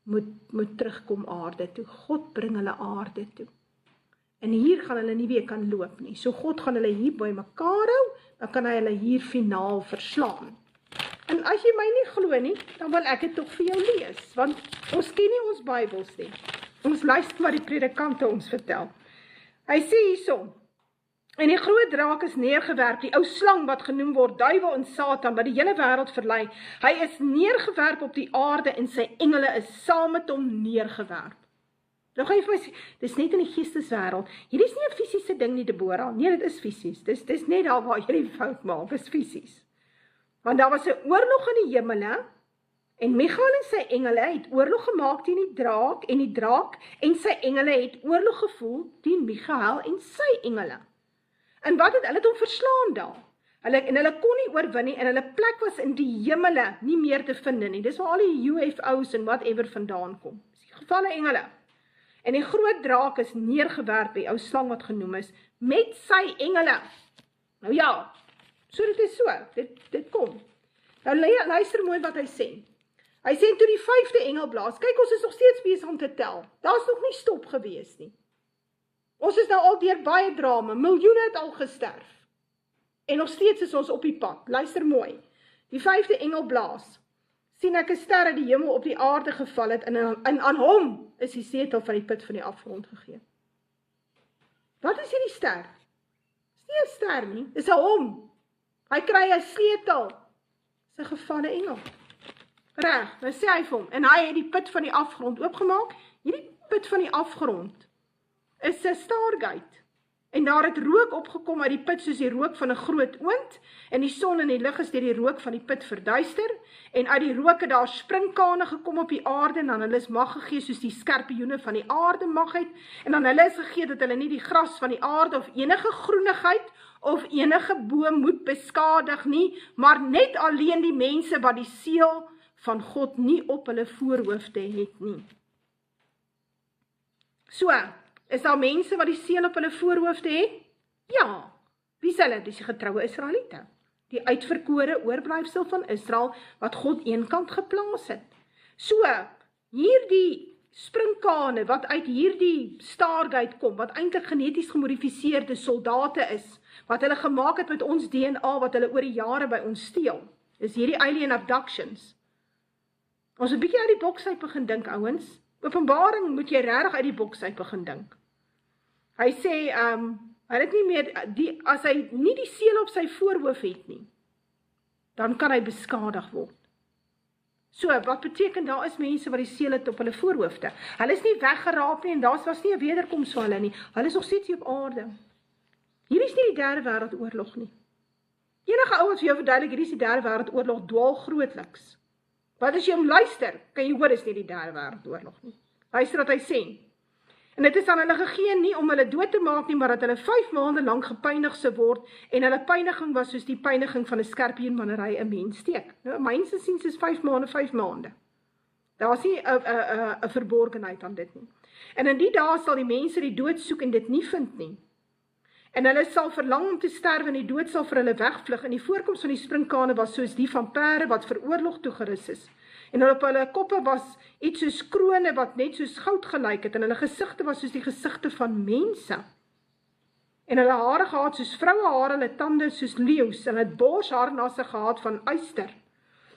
Speaker 1: moet terugkom aarde toe. God bring hulle aarde toe. En hier gaan hulle nie weer kan loop nie. So God gaan hulle hier by mekaar hou, dan kan hy hulle hier finaal verslaan. En as jy my nie glo nie, dan wil ek dit tog vir jou lees, want ons ken nie ons Bybels nie. Ons luister wat die predikante ons vertel. Hy sê hierso, en die groot draak is neergewerp, die ou slang wat genoem word, duiwel en Satan, wat die hele wêreld verlei, hy is neergewerp op die aarde en sy engele is saam met hom neergewerp. Nou gaan jy vir my sê, dis net in die geesteswêreld. Hierdie is nie 'n fisiese ding nie, Deborah. Nee, dit is fisies. Dis net daar waar jy die fout maak, dis fisies. Want daar was 'n oorlog in die hemele, en Michael en sy engele het oorlog gemaak teen die draak en sy engele het oorlog gevoer teen Michael en sy engele. En wat het hulle hom verslaan daar? Hulle kon nie oorwin nie, en hulle plek was in die hemele nie meer te vind nie. Dis waar al die UFO's en whatever vandaan kom. Dis die gevalle engele. En die groot draak is neergewerp, die ou slang wat genoem is, met sy engele. Nou ja, so dit is so, dit kom. Nou luister mooi wat hy sê. Hy sê toe die 5de engel blaas, kyk ons is nog steeds besig om te tel. Daar is nog nie stop gewees nie. Ons is nou al deur baie drama, miljoene het al gesterf. En nog steeds is ons op die pad. Luister mooi. Die 5de engel blaas. Sien ek 'n ster uit die hemel op die aarde geval het, en aan hom is die sleutel van die put van die afgrond gegee. Wat is hierdie ster? Dis nie 'n ster nie, dis 'n hom. Hy kry 'n sleutel. Dis 'n gevalle engel. Reg, nou sê hy vir hom, en hy het die put van die afgrond oopgemaak. Hierdie put van die afgrond is 'n Stargate. En daar het rook opgekom uit die put soos die rook van 'n groot oond, en die son en die lig is deur die rook van die put verduister, en uit die rook het daar sprinkane gekom op die aarde, en dan hulle is mag gegee soos die skorpioene van die aarde mag het, en dan hulle is gegee dat hulle nie die gras van die aarde of enige groenigheid of enige boom moet beskadig nie, maar net alleen die mense wat die seël van God nie op hulle voorhoofde het nie. So, is daar mense wat die seël op hulle voorhoofde het? Ja. Wie is hulle? Dis die getroue Israeliete. Die uitverkore oorblyfsel van Israel, wat God eenkant geplaas het. So, hierdie sprinkane, wat uit hierdie Stargate kom, wat eintlik geneties gemodifiseerde soldate is, wat hulle gemaak het met ons DNA, wat hulle oor die jare by ons steel, is hierdie alien abductions. Ons moet 'n bietjie uit die boks uit begin dink, ouens. Openbaring moet jy regtig uit die boks uit begin dink. Hy sê, hy het nie meer, as hy nie die seël op sy voorhoof het nie, dan kan hy beskadig word. So, wat beteken, daar is mense wat die seël het op hulle voorhoofde. Hulle is nie weggeraap nie, en daar was nie 'n wederkoms vir hulle nie. Hulle is nog steeds hier op aarde. Hier is nie die derde wêreldoorlog nie. Enige ou wat vir jou verduidelik, hier is die derde wêreldoorlog, dwaal grootliks. Wat as jy hom luister, kan jy hoor, is nie die derde wêreldoorlog nie. Luister wat hy sê. En dit is aan hulle gegee nie om hulle dood te maak nie, maar dat hulle 5 maande lank gepynig sou word, en hulle pyniging was soos die pyniging van 'n skorpioen wanneer hy 'n mens steek. Nou, myns insiens is 5 maande. Daar is nie 'n verborgenheid aan dit nie. En in die dae sal die mense die dood soek en dit nie vind nie. En hulle sal verlang om te sterwe, en die dood sal vir hulle wegvlug, en die voorkoms van die sprinkane was soos die van perde wat vir oorlog toegerus is. En op hulle koppe was iets soos krone wat net soos goud gelyk het, en hulle gesigte was soos die gesigte van mense. En hulle hare gehad soos vroue hare, hulle tande soos leeu's, en hulle het borsharnasse gehad van yster.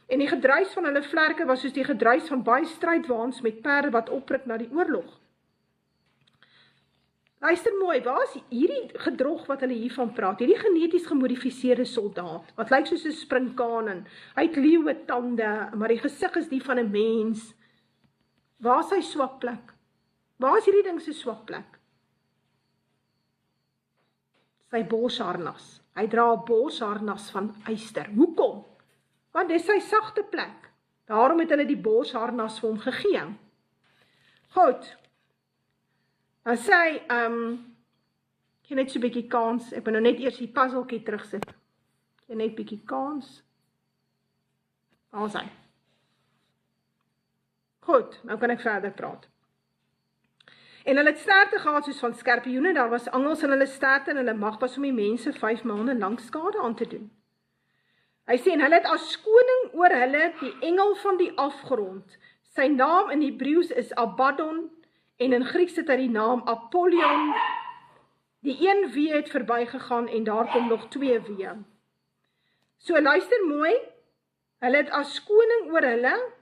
Speaker 1: En die gedruis van hulle vlerke was soos die gedruis van baie strydwaans met perde wat opruk na die oorlog. Luister mooi, waar is hierdie gedrog wat hulle hiervan praat? Hierdie geneties gemodifiseerde soldaat, wat lyk soos 'n sprinkaan, hy het leeuwe tande, maar die gesig is die van 'n mens. Waar is sy swak plek? Waar is hierdie ding se swak plek? Sy borsharnas. Hy dra 'n borsharnas van yster. Hoekom? Want dis sy sagte plek. Daarom het hulle die borsharnas vir hom gegee. Goed. Dan sê hy, ek net so 'n bietjie kans, ek moet nou net eers die puzzeltjie terugsit. Ek net 'n bietjie kans. Daar is hy. Goed, nou kan ek verder praat. En hulle het sterte gehad soos van skorpioene, daar was angels in hulle sterte, en hulle mag was om die mense 5 maande lank skade aan te doen. Hy sê, en hulle het as koning oor hulle die engel van die afgrond. Sy naam in Hebreëus is Abaddon, en in Grieks het hy die naam Apollyon. Die een W het verbygegaan, en daar kom nog 2 W. So luister mooi, hulle het as koning oor hulle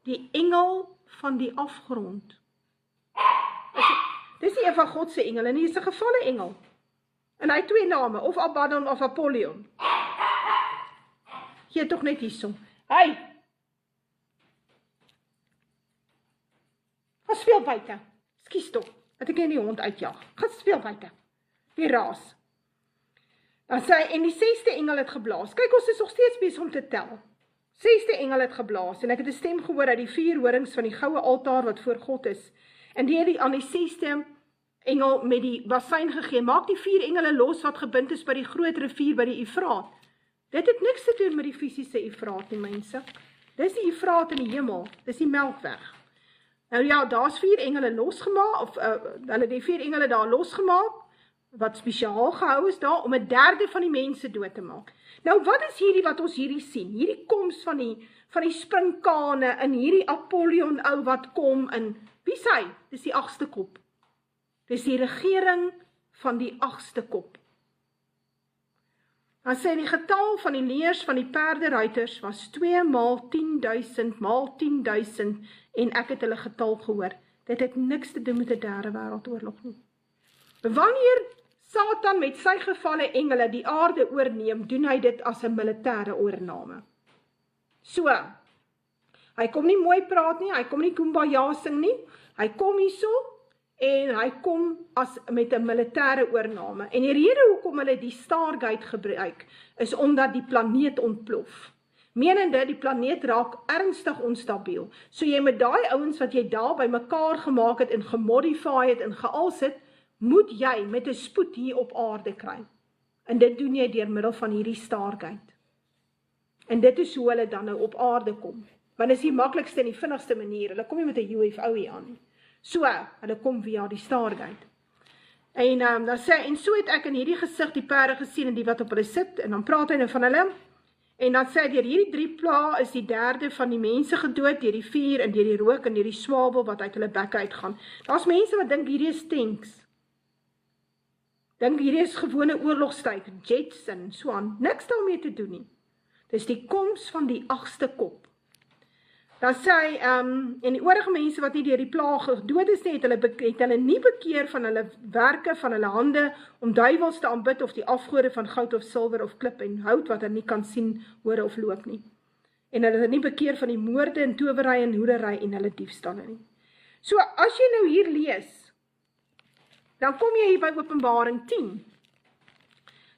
Speaker 1: die engel van die afgrond. Dis nie een van God se engele nie, dis 'n gevalle engel. En hy het 2 name, of Abaddon of Apollyon. Gee tog net hierso. Hy! Wat speel buite? Skus tog, dat ek die hond uitjaag. Gaan speel buite. Die raas. Dan sê hy, en die 6de engel het geblaas. Kyk, ons is nog steeds besig om te tel. 6de engel het geblaas, en ek het 'n stem gehoor uit die 4 horings van die goue altaar wat voor God is. En die het aan die 6de engel met die basyn gegee, maak die 4 engele los wat gebind is by die groot rivier, by die Efraat. Dit het niks te doen met die fisiese Efraat nie, mense. Dis die Efraat in die hemel, dis die Melkweg. Nou ja, daar's 4 engele losgemaak, of hulle die 4 engele daar losgemaak, wat spesiaal gehou is daar, om 1/3 van die mense dood te maak. Nou, wat is hierdie wat ons hierdie sien? Hierdie koms van die sprinkane, en hierdie Apollyon ou wat kom, en wie is hy? Dis die 8ste kop. Dis die regering van die 8ste kop. Dan sê die getal van die leers van die perderuiters was 2 maal 10.000 maal 10.000, en ek het hulle getal gehoor. Dit het niks te doen met 'n derde wêreldoorlog nie. Wanneer Satan met sy gevalle engele die aarde oorneem, doen hy dit as 'n militêre oorname. So, hy kom nie mooi praat nie, hy kom nie kumbaya sing nie, hy kom hierso, en hy kom met 'n militêre oorname. En die rede hoekom hulle die Stargate gebruik, is omdat die planeet ontplof. Menende, die planeet raak ernstig onstabiel. So jy met daai ouens wat jy daar by mekaar gemaak het, en gemodify het, en geals het, moet jy met 'n spoed hier op aarde kry. En dit doen jy deur middel van hierdie Stargate. En dit is hoe hulle dan nou op aarde kom. Want dit is die maklikste en die vinnigste manier. Hulle kom nie met 'n UFO hier aan nie. So, hulle kom via die Stargate. En dan sê, en so het ek in hierdie gesig die perde gesien, en die wat op hulle sit, en dan praat hy nou van hulle, en dan sê hy, deur hierdie 3 pla is die 1/3 van die mense gedood, deur die vuur, en deur die rook, en deur die swabel wat uit hulle bekke uitgaan. Daar's mense wat dink hierdie is tanks. Dink hierdie is gewone oorlogstyk, jets en so aan. Niks daarmee te doen nie. Dis die koms van die 8ste kop. Dan sê hy, en die oorige mense wat nie deur die plaag gedood is nie, het hulle nie bekeer van hulle werke, van hulle hande, om duiwels te aanbid, of die afgode van goud of silwer, of klip en hout, wat hulle nie kan sien, hoor of loop nie. En hulle het nie bekeer van die moorde, en towery, en hoedery, en hulle diefstalle nie. So, as jy nou hier lees, dan kom jy hier by Openbaring 10.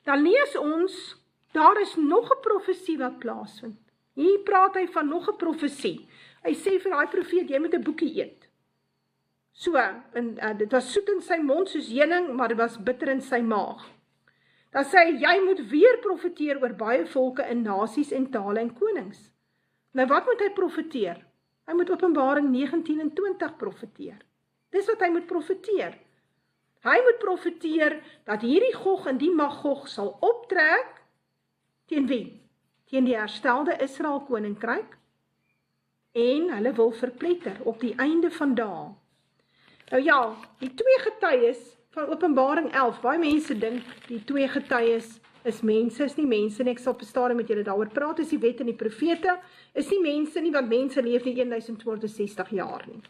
Speaker 1: Dan lees ons, daar is nog 'n profesie wat plaasvind. Hier praat hy van nog 'n profesie. Hy sê vir daai profeet, jy moet 'n boekie eet. So, en dit was soet in sy mond soos heuning, maar dit was bitter in sy maag. Dan sê hy, jy moet weer profeteer oor baie volke en nasies en tale en konings. Nou wat moet hy profeteer? Hy moet Openbaring 19 en 20 profeteer. Dis wat hy moet profeteer. Hy moet profeteer dat hierdie Gog en die Magog sal optrek teen wie? Teen die herstelde Israel koninkryk, en hulle wil verpletter op die einde van dae. Nou ja, die 2 getuies van Openbaring 11, baie mense dink die 2 getuies is mense, is nie mense nie, ek sal op 'n stadium met julle daaroor praat, is die wet en die profete, is nie mense nie, want mense leef nie 1260 jaar nie.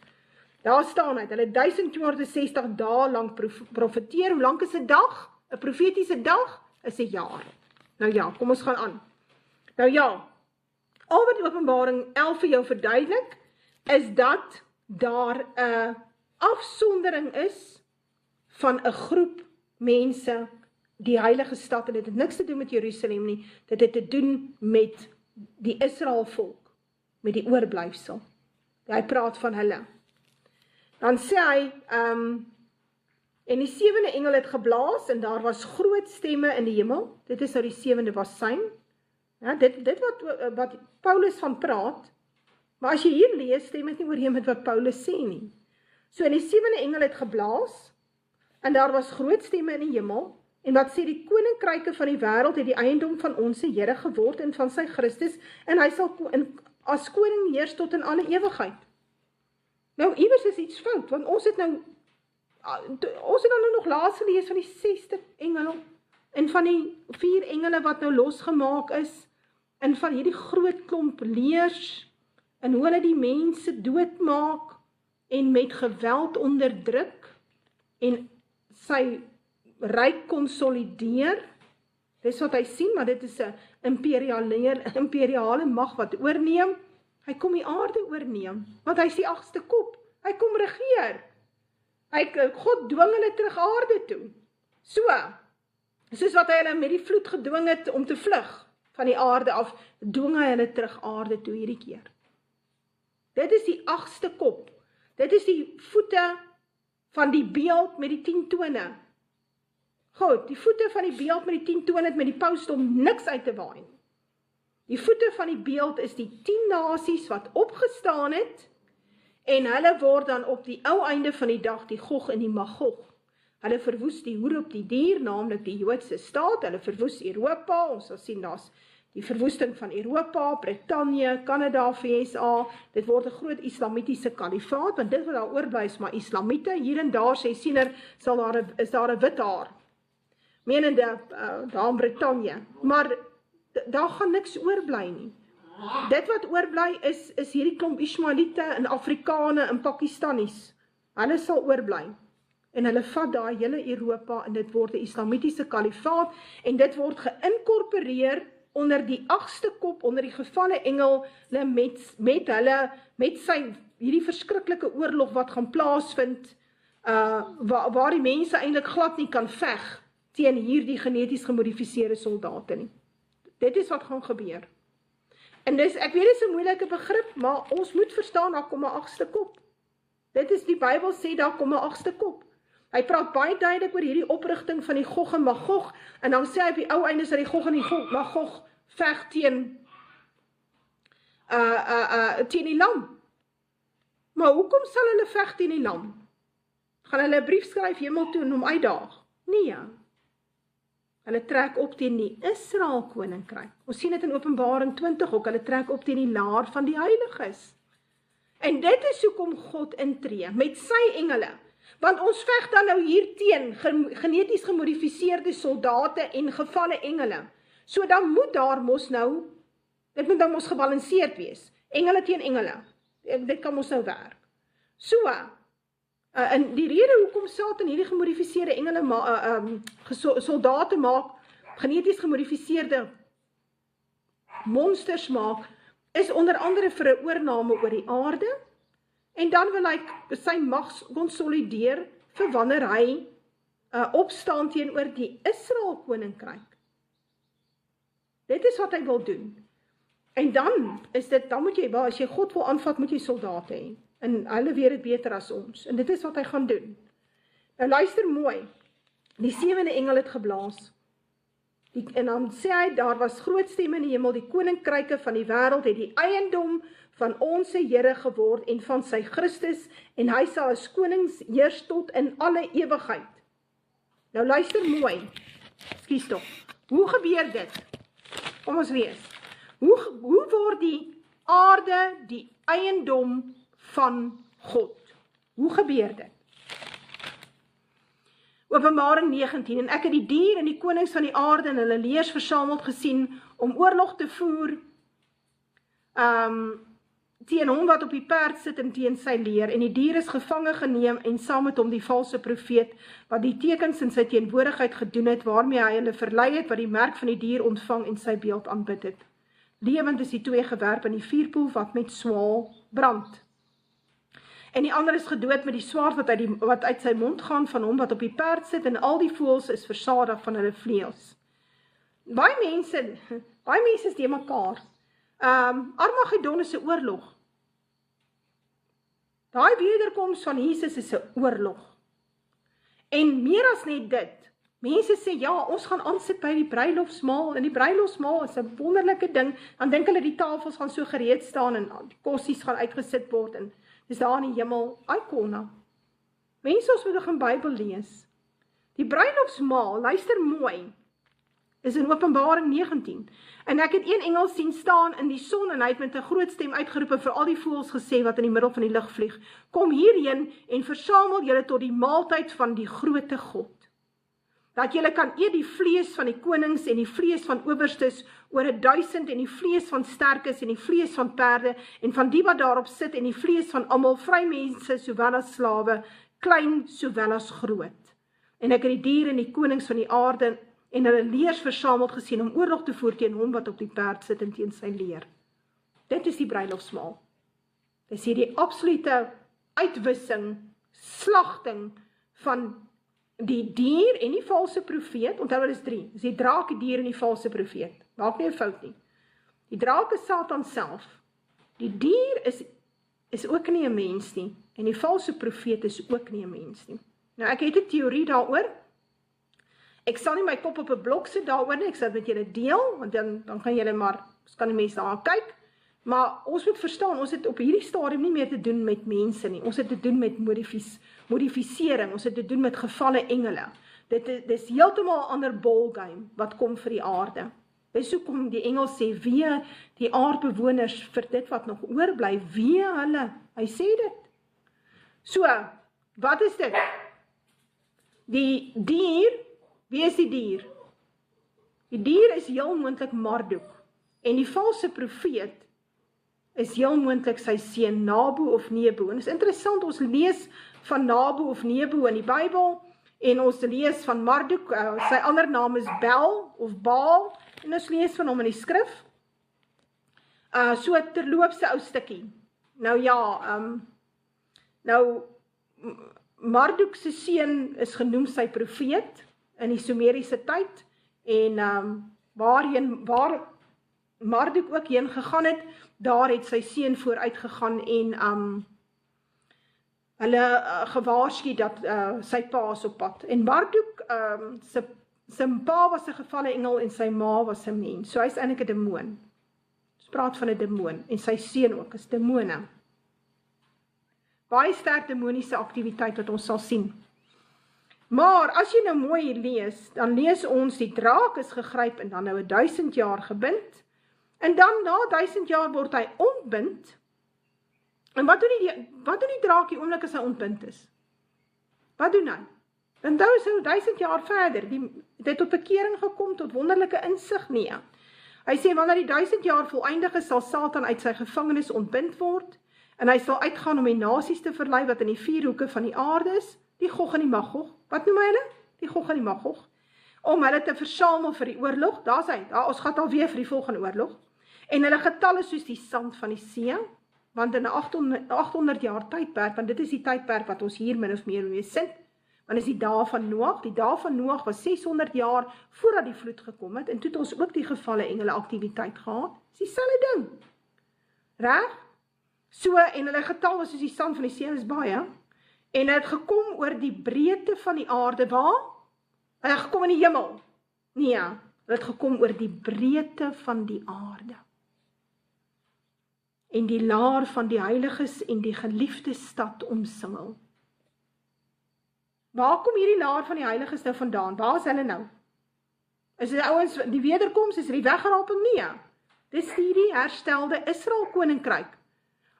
Speaker 1: Daar staan uit, hulle 1260 dae lang profeteer. Hoe lank is 'n dag? 'n Profetiese dag is 'n jaar. Nou ja, kom ons gaan aan. Nou ja, al wat Openbaring 11 vir jou verduidelik, is dat daar 'n afsondering is van 'n groep mense, die heilige stad, en dit het niks te doen met Jerusalem nie, dit het te doen met die Israel volk, met die oorblyfsel. Hy praat van hulle. Dan sê hy, en die 7de engel het geblaas, en daar was groot stemme in die hemel. Dit is nou die 7de basyn. Ja, dit wat Paulus van praat, maar as jy hier lees, stem dit nie ooreen met wat Paulus sê nie. So, en die 7de engel het geblaas, en daar was groot stemme in die hemel, en wat sê, die koninkryke van die wêreld het die eiendom van ons Here geword, en van sy Christus, en hy sal as koning heers tot in alle ewigheid. Nou, iewers is iets fout, want ons het dan nog laas gelees van die 6de engel, en van die 4 engele wat nou losgemaak is, en van hierdie groot klomp leers, en hoe hulle die mense doodmaak, en met geweld onderdruk, en sy ryk konsolideer. Dis wat hy sien, maar dit is 'n imperiale mag wat oorneem. Hy kom die aarde oorneem, want hy is die 8ste kop. Hy kom regeer. God dwing hulle terug aarde toe. Soos wat hy hulle met die vloed gedwing het om te vlug van die aarde af, dwing hy hulle terug aarde toe hierdie keer. Dit is die 8ste kop. Dit is die voete van die beeld met die 10 tone. Goed, die voete van die beeld met die 10 tone het met die pausdom niks uit te waai. Die voete van die beeld is die 10 nasies wat opgestaan het, en hulle word dan op die ou einde van die dag die Gog en die Magog. Hulle verwoes die hoer op die dier, naamlik die Joodse staat, hulle verwoes Europa, ons sal sien daar's die verwoesting van Europa, Brittanje, Kanada, VSA, dit word 'n groot islamitiese kalifaat, want dit wat daar oorbly is maar islamiete, hier en daar sê siener, is daar 'n wit haar, menende daar in Brittanje, maar daar gaan niks oorbly nie. Dit wat oorbly is hierdie klomp Ismaelite en Afrikane en Pakistanis. Hulle sal oorbly. En hulle vat daai hele Europa en dit word 'n islamitiese kalifaat en dit word geïnkorporeer onder die 8ste kop, onder die gevalle engel met sy hierdie verskriklike oorlog wat gaan plaasvind, waar die mense eintlik glad nie kan veg teen hierdie geneties gemodifiseerde soldate nie. Dit is wat gaan gebeur. En dis, ek weet dit is 'n moeilike begrip, maar ons moet verstaan, daar kom 'n 8ste kop. Dit is, die Bybel sê, daar kom 'n 8ste kop. Hy praat baie duidelik oor hierdie oprigting van die Gog en Magog, en dan sê hy op die ou einde dat die Gog en die Magog veg teen die lam. Maar hoekom sal hulle veg teen die lam? Gaan hulle 'n brief skryf hemel toe en hom uitdaag? Nee. Hulle trek op teen die Israel koninkryk. Ons sien dit in Openbaring 20 ook, hulle trek op teen die laar van die heiliges. En dit is hoekom God intree, met sy engele. Want ons veg dan nou hier teen geneties gemodifiseerde soldate en gevalle engele. So dan moet daar mos nou, dit moet dan mos gebalanseerd wees. Engele teen engele. Dit kan mos nou werk. So, en die rede hoekom Satan hierdie gemodifiseerde engele soldate maak, geneties gemodifiseerde monsters maak, is onder andere vir 'n oorname oor die aarde, en dan wil hy sy mag konsolideer vir wanneer hy opstaan teenoor die Israel koninkryk. Dit is wat hy wil doen. En dan is dit, dan moet jy, as jy God wil aanvat, moet jy soldate hê. En hulle weet dit beter as ons. En dit is wat hy gaan doen. Nou luister mooi. Die 7de engel het geblaas. En dan sê hy, daar was groot stemme in die hemel, die koninkryke van die wêreld het die eiendom van ons Here geword en van sy Christus, en hy sal as konings heers tot in alle ewigheid. Nou luister mooi. Skus tog. Hoe gebeur dit? Kom ons lees. Hoe word die aarde die eiendom van God? Hoe gebeur dit? Openbaring 19, en ek het die dier en die konings van die aarde en hulle leers versameld gesien om oorlog te voer teen hom wat op die perd sit en teen sy leer, en die dier is gevange geneem en saam met hom die valse profeet wat die tekens in sy teenwoordigheid gedoen het, waarmee hy hulle verlei het, wat die merk van die dier ontvang en sy beeld aanbid het. Lewend is die 2 gewerp in die vuurpoel wat met swaal brand. En die ander is gedood met die swaard wat uit sy mond gaan van hom wat op die perd sit, en al die voëls is versadig van hulle vleuels. Baie mense is die mekaar. Armageddon is 'n oorlog. Daai wederkoms van Jesus is 'n oorlog. En meer as net dit, mense sê, ja, ons gaan aansit by die bruilofsmaal, en die bruilofsmaal is 'n wonderlike ding, dan dink hulle die tafels gaan so gereed staan, en die kossies gaan uitgesit word, en dis daar in die hemel, ikona. Mense, ons moet begin Bybel lees. Die bruilofsmaal, luister mooi, is in Openbaring 19, en ek het een engel sien staan in die son, en hy het met 'n groot stem uitgeroep en vir al die voëls gesê wat in die middel van die lug vlieg, kom hierheen en versamel julle tot die maaltyd van die groote God, dat julle kan eet die vlees van die konings en die vlees van owerstes oor 1000 en die vlees van sterkes en die vlees van perde en van die wat daarop sit en die vlees van almal, vrymense sowel as slawe, klein sowel as groot. En ek het die dier en die konings van die aarde en hulle leers versameld gesien om oorlog te voer teen hom wat op die perd sit en teen sy leer. Dit is die bruilofsmaal. Dit is hierdie absolute uitwissing, slagting van die dier en die valse profeet, onthou dit is 3, dis die draak, die dier en die valse profeet, maak nie 'n fout nie. Die draak is Satan self, die dier is ook nie 'n mens nie, en die valse profeet is ook nie 'n mens nie. Nou ek het 'n teorie daaroor, ek sal nie my kop op 'n blok sit daaroor nie, ek sal met julle deel, want dan kan julle maar, kan die mense daar kyk, maar ons moet verstaan, ons het op hierdie stadium nie meer te doen met mense nie, ons het te doen met modifisering, ons het te doen met gevalle engele. Dit is heeltemal 'n ander ballgame wat kom vir die aarde. Dis hoekom die engel sê, wee die aardbewoners vir dit wat nog oorbly, wee hulle. Hy sê dit. So, wat is dit? Die dier, wie is die dier? Die dier is heel moontlik Marduk, en die valse profeet is heel moontlik sy seun Nabu of Nebu. En dit is interessant, ons lees van Nabu of Nebu in die Bybel, en ons lees van Marduk, sy ander naam is Bel of Baal, en ons lees van hom in die skrif. So terloopse ou stukkie. Nou ja, Marduk se seun is genoem sy profeet in die Sumeriese tyd, en waar Marduk ook heen gegaan het, daar het sy seun vooruit gegaan en hulle gewaarsku dat sy pa is op pad. En Marduk, sy pa was 'n gevalle engel en sy ma was 'n mens. So hy is eintlik 'n demoon. Ons praat van 'n demoon en sy seun ook is demone. Baie sterk demoniese aktiwiteit wat ons sal sien. Maar as jy nou mooi lees, dan lees ons die draak is gegryp en dan nou 1000 jaar gebind. En dan na 1000 jaar word hy ontbind. En wat doen die draak die oomblik as hy ontbind is? Wat doen hy? Dan hou hy 1000 jaar verder. Het hy tot bekering gekom, tot wonderlike insig? Nee. Hy sê, wanneer die 1000 jaar voleindig is, sal Satan uit sy gevangenis ontbind word, en hy sal uitgaan om die nasies te verlei, wat in die 4 hoeke van die aarde is, die Gog en die Magog. Wat noem hy hulle? Die Gog en die Magog. Om hulle te versamel vir die oorlog, daar is hy, ons gaat alweer vir die volgende oorlog, en hulle getalle soos die sand van die see, want in 'n 800 jaar tydperk, want dit is die tydperk wat ons hier min of meer mee sit, want is die dae van Noag, die dae van Noag was 600 jaar voordat die vloed gekom het, en toe het ons ook die gevalle engele aktiwiteit gehad, is dieselfde ding, reg? So, en hulle getal was soos die sand van die see, is baie, en het gekom oor die breedte van die aarde, waar? Hy het gekom in die hemel, nee, hy het gekom oor die breedte van die aarde, en die laar van die heiliges en die geliefde stad omsingel. Waar kom hierdie laar van die heiliges nou vandaan? Waar is hulle nou? Is die ouens, die wederkoms, is die weggeraping? Nee. Dis hierdie herstelde Israel koninkryk,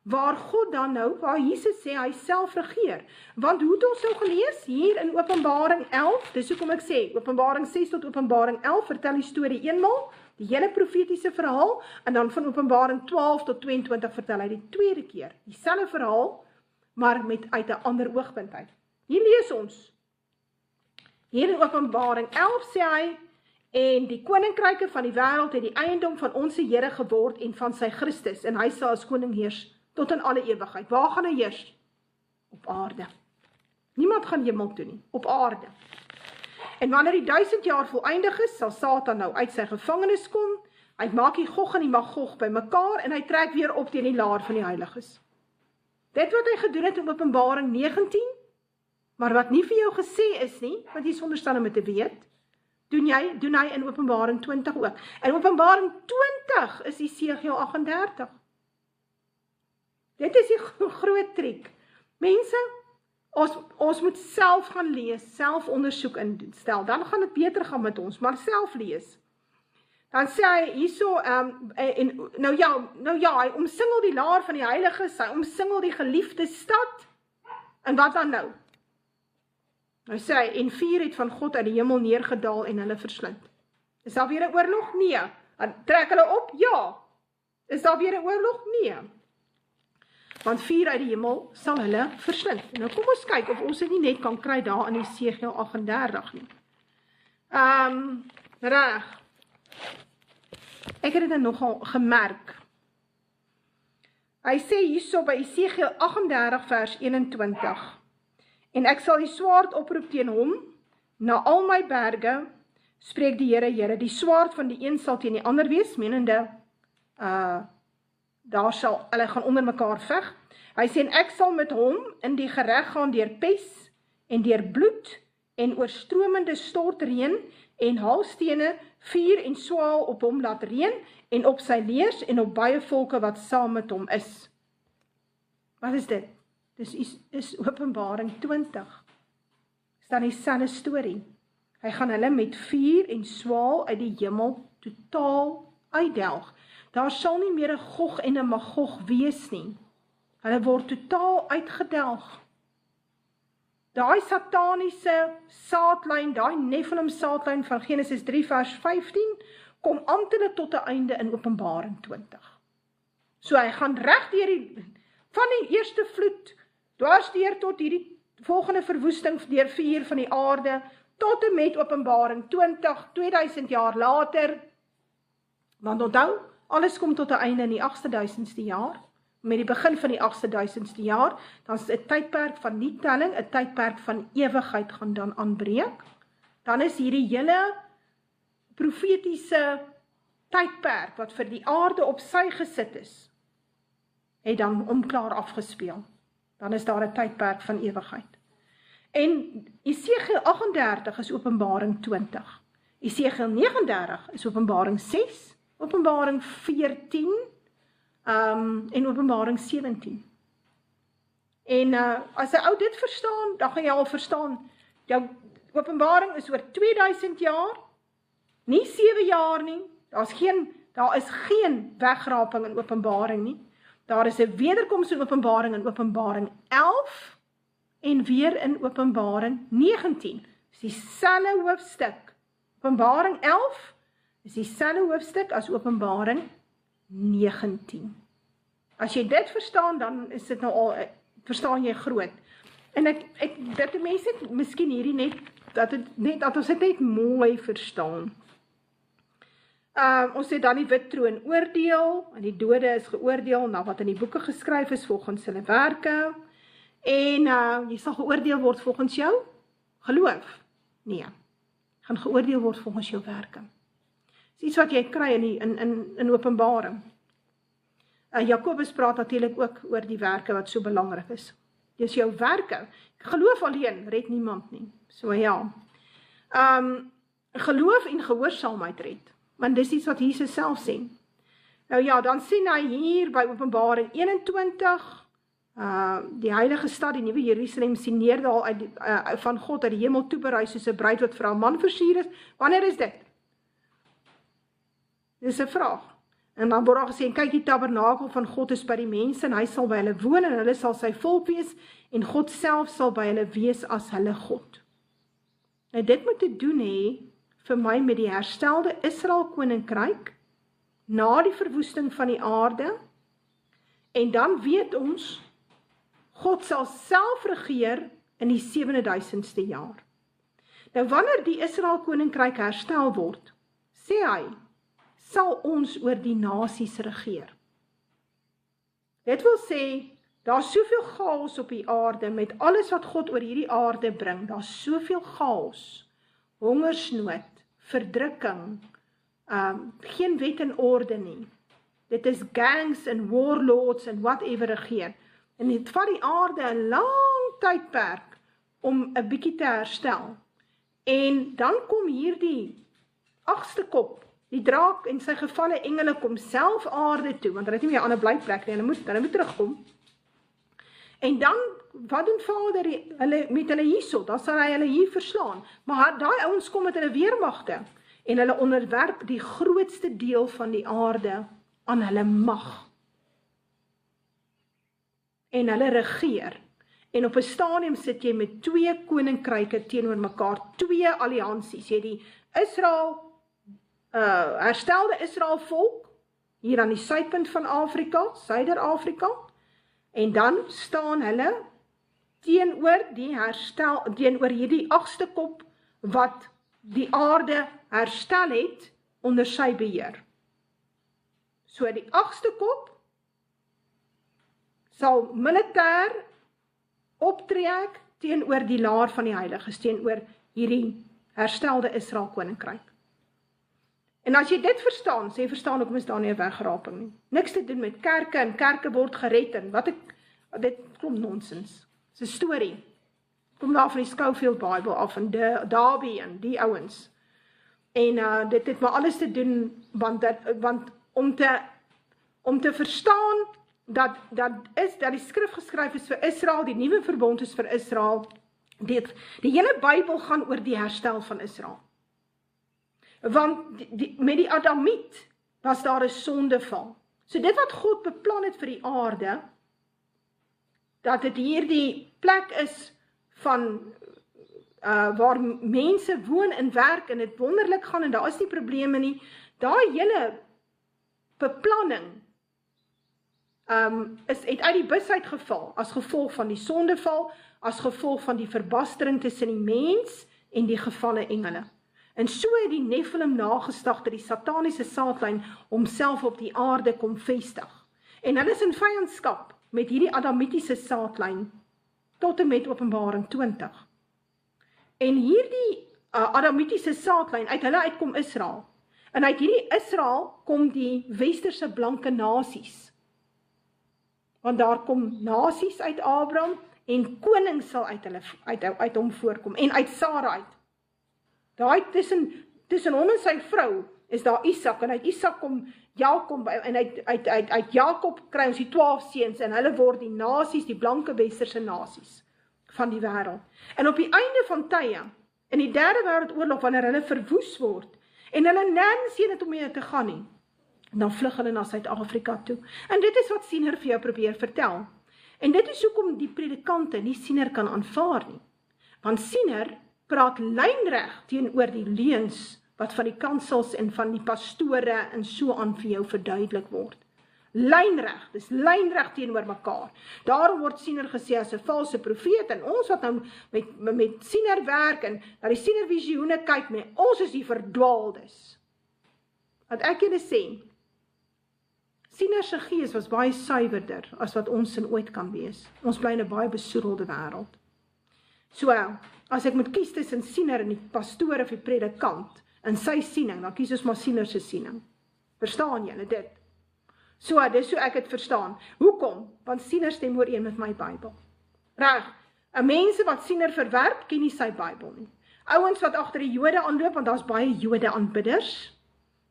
Speaker 1: waar God dan nou, waar Jesus sê, hy self regeer. Want hoe het ons nou gelees? Hier in Openbaring 11, dis hoekom ek sê, Openbaring 6 tot Openbaring 11, vertel die storie eenmaal, die hele profetiese verhaal, en dan van Openbaring 12 tot 22 vertel hy die tweede keer, dieselfde verhaal, maar uit 'n ander oogpunt uit. Hier lees ons, hier in Openbaring 11 sê hy, en die koninkryke van die wêreld het die eiendom van ons Here geword en van sy Christus, en hy sal as koning heers tot in alle ewigheid. Waar gaan hy heers? Op aarde. Niemand gaan hemel toe nie, op aarde. En wanneer die 1000 jaar voleindig is, sal Satan nou uit sy gevangenis kom, hy maak die Gog en die Magog by mekaar, en hy trek weer op teen die laar van die heiliges. Dit wat hy gedoen het in Openbaring 19, maar wat nie vir jou gesê is nie, want jy sonderstel om het te weet, doen hy in Openbaring 20 ook. En Openbaring 20 is Esegiel 38. Dit is die groot triek. Mense, ons moet self gaan lees, self ondersoek instel, dan gaan dit beter gaan met ons, maar self lees. Dan sê hy hierso, nou ja, hy omsingel die laar van die heiliges, hy omsingel die geliefde stad, en wat dan nou? Nou sê hy, en vuur het van God uit die hemel neergedaal en hulle verslind. Is daar weer 'n oorlog? Nee. Trek hulle op? Ja. Is daar weer 'n oorlog? Nee. Want vuur uit die hemel sal hulle verslind. En nou kom ons kyk of ons dit nie net kan kry daar in Esegiel 38 nie. Reg. Ek het dit nogal gemerk. Hy sê hierso by Esegiel 38 vers 21. en ek sal die swaard oproep teen hom, na al my berge, spreek die Here, die swaard van die een sal teen die ander wees, menende, daar sal, hulle gaan onder mekaar veg. Hy sê, en ek sal met hom in die gereg gaan deur pes, en deur bloed, en oorstromende stortreën, en haalstene, vuur en swaal op hom laat reën, en op sy leers, en op baie volke wat saam met hom is. Wat is dit? Dis is Openbaring 20. Is dan dieselfde storie. Hy gaan hulle met vuur en swaal uit die hemel totaal uitdelg. Daar sal nie meer 'n Gog en 'n Magog wees nie. Hulle word totaal uitgedelg. Daai sataniese saadlyn, daai Nephilim saadlyn van Genesis 3 vers 15, kom amptelik tot 'n einde in Openbaring 20. So hy gaan reg deur van die eerste vloed, dwarsdeur tot hierdie volgende verwoesting deur vuur van die aarde, tot en met Openbaring 20, 2000 jaar later, want onthou, alles kom tot 'n einde in die 800ste jaar, met die begin van die 800ste jaar, dan is 'n tydperk van nie-telling, 'n tydperk van ewigheid gaan dan aanbreek, dan is hierdie hele profetiese tydperk, wat vir die aarde op sy gesit is, het dan omklaar afgespeel, dan is daar 'n tydperk van ewigheid. En Esegiel 38 is Openbaring 20, Esegiel 39 is Openbaring 6, Openbaring 14, en Openbaring 17. En as 'n ou dit verstaan, dan gaan jy al verstaan, jou Openbaring is oor 2000 jaar, nie 7 jaar nie, daar is geen wegraping in Openbaring nie, daar is 'n wederkoms in Openbaring 11, en weer in Openbaring 19, is dieselfde hoofstuk, Openbaring 11, is dieselfde hoofstuk as Openbaring 19. As jy dit verstaan, dan is dit nou al, verstaan jy groot. En dat die mense miskien hierdie dat ons dit net mooi verstaan. Ons het dan die wit troon oordeel, en die dode is geoordeel, na wat in die boeke geskryf is, volgens hulle werke, en jy sal geoordeel word volgens jou geloof. Nee, gaan geoordeel word volgens jou werke. Dis iets wat jy kry in Openbaring. Jakobus praat natuurlik ook oor die werke wat so belangrik is. Dis jou werke. Geloof alleen red niemand nie. So ja. Geloof en gehoorsaamheid red. Want dis iets wat Jesus self sê. Nou ja, dan sien hy hier by Openbaring 21, die heilige stad, die nuwe Jerusalem, sien neerdal van God uit die hemel toeberei soos 'n bruid wat vir haar man versier is. Wanneer is dit? Dis 'n vraag. En dan word daar gesê, kyk, die tabernakel van God is by die mense, en hy sal by hulle woon, en hulle sal sy volk wees, en God self sal by hulle wees as hulle God. Nou dit moet te doen hê, vir my met die herstelde Israel koninkryk, na die verwoesting van die aarde, en dan weet ons, God sal self regeer in die 7000ste jaar. Nou wanneer die Israel koninkryk herstel word, sê hy, sal ons oor die nasies regeer. Dit wil sê, daar is soveel chaos op die aarde, met alles wat God oor hierdie aarde bring, daar is soveel chaos, hongersnood, verdrukking, geen wet en orde nie. Dit is gangs en warlords en whatever regeer. En dit vat die aarde 'n lang tydperk om 'n bietjie te herstel. En dan kom hierdie 8ste kop, die draak en sy gevalle engele kom self aarde toe, want hulle het nie meer 'n ander blyplek nie, hulle moet terugkom. En dan, wat doen Vader met hulle hierso? Dan sal hy hulle hier verslaan. Maar daai ouens kom met hulle weermagte, en hulle onderwerp die grootste deel van die aarde aan hulle mag. En hulle regeer. En op 'n stadium sit jy met 2 koninkryke teenoor mekaar, 2 alliansies. Jy die herstelde Israel volk, hier aan die suidpunt van Afrika, Suider-Afrika, en dan staan hulle teenoor hierdie 8ste kop, wat die aarde herstel het, onder sy beheer. So die 8ste kop, sal militêr optrek, teenoor die laar van die heiliges, teenoor hierdie herstelde Israel koninkryk. En as jy dit verstaan, sê verstaan hoekom is daar nie 'n wegraping nie. Niks te doen met kerke en kerke word gered en dit klomp nonsens. Dis 'n storie. Kom daar van die Scofield Bible af en Darby en die ouens. En dit het maar alles te doen want om te verstaan dat die skrif geskryf is vir Israel, die nuwe verbond is vir Israel. Die hele Bybel gaan oor die herstel van Israel. Want met die Adamiet was daar 'n sondeval. So dit wat God beplan het vir die aarde, dat dit hierdie plek is van waar mense woon en werk en dit wonderlik gaan en daar is nie probleme nie, daai hele beplanning het uit die bus uitgeval as gevolg van die sondeval, as gevolg van die verbastering tussen die mens en die gevalle engele. En so het die Nephilim nageslagte, die sataniese saadlyn, homself op die aarde kom vestig. En hulle is in vyandskap met hierdie adamitiese saadlyn tot en met Openbaring 20. En hierdie adamitiese saadlyn, uit hulle uitkom Israel. En uit hierdie Israel kom die westerse blanke nasies. Want daar kom nasies uit Abraham en koning sal uit hom voorkom en uit Sara uit. Daai tussen hom en sy vrou is daar Isak en uit Isak kom Jakob en uit Jakob kry ons die 12 seuns en hulle word die nasies, die blanke westerse nasies van die wêreld. En op die einde van tye, in die derde wêreldoorlog, wanneer hulle verwoes word en hulle nêrens heen het om mee te gaan nie, dan vlug hulle na Suid-Afrika toe. En dit is wat Siener vir jou probeer vertel. En dit is hoekom die predikante nie Siener kan aanvaar nie. Want Siener praat lynreg teenoor die leuns wat van die kansels en van die pastore en so aan vir jou verduidelik word. Lynreg, dis lynreg teenoor mekaar. Daarom word Siener gesê as 'n valse profeet en ons wat nou met Siener werk en na die Siener visioene kyk, met ons is die verdwaaldes. Wat ek julle sê, Siener se gees was baie suiwerder as wat ons in ooit kan wees. Ons bly in 'n baie besoedelde wêreld. So, as ek moet kies tussen Siener en die pastoor of die predikant, en sy siening, dan kies ons maar Siener se siening. Verstaan julle dit? So, dis hoe ek het verstaan. Hoekom? Want Siener stem ooreen met my Bybel. Reg, 'n mense wat Siener verwerp, ken nie sy Bybel nie. Ouens wat agter die Jode aanloop, want daar's baie Jode aanbidders,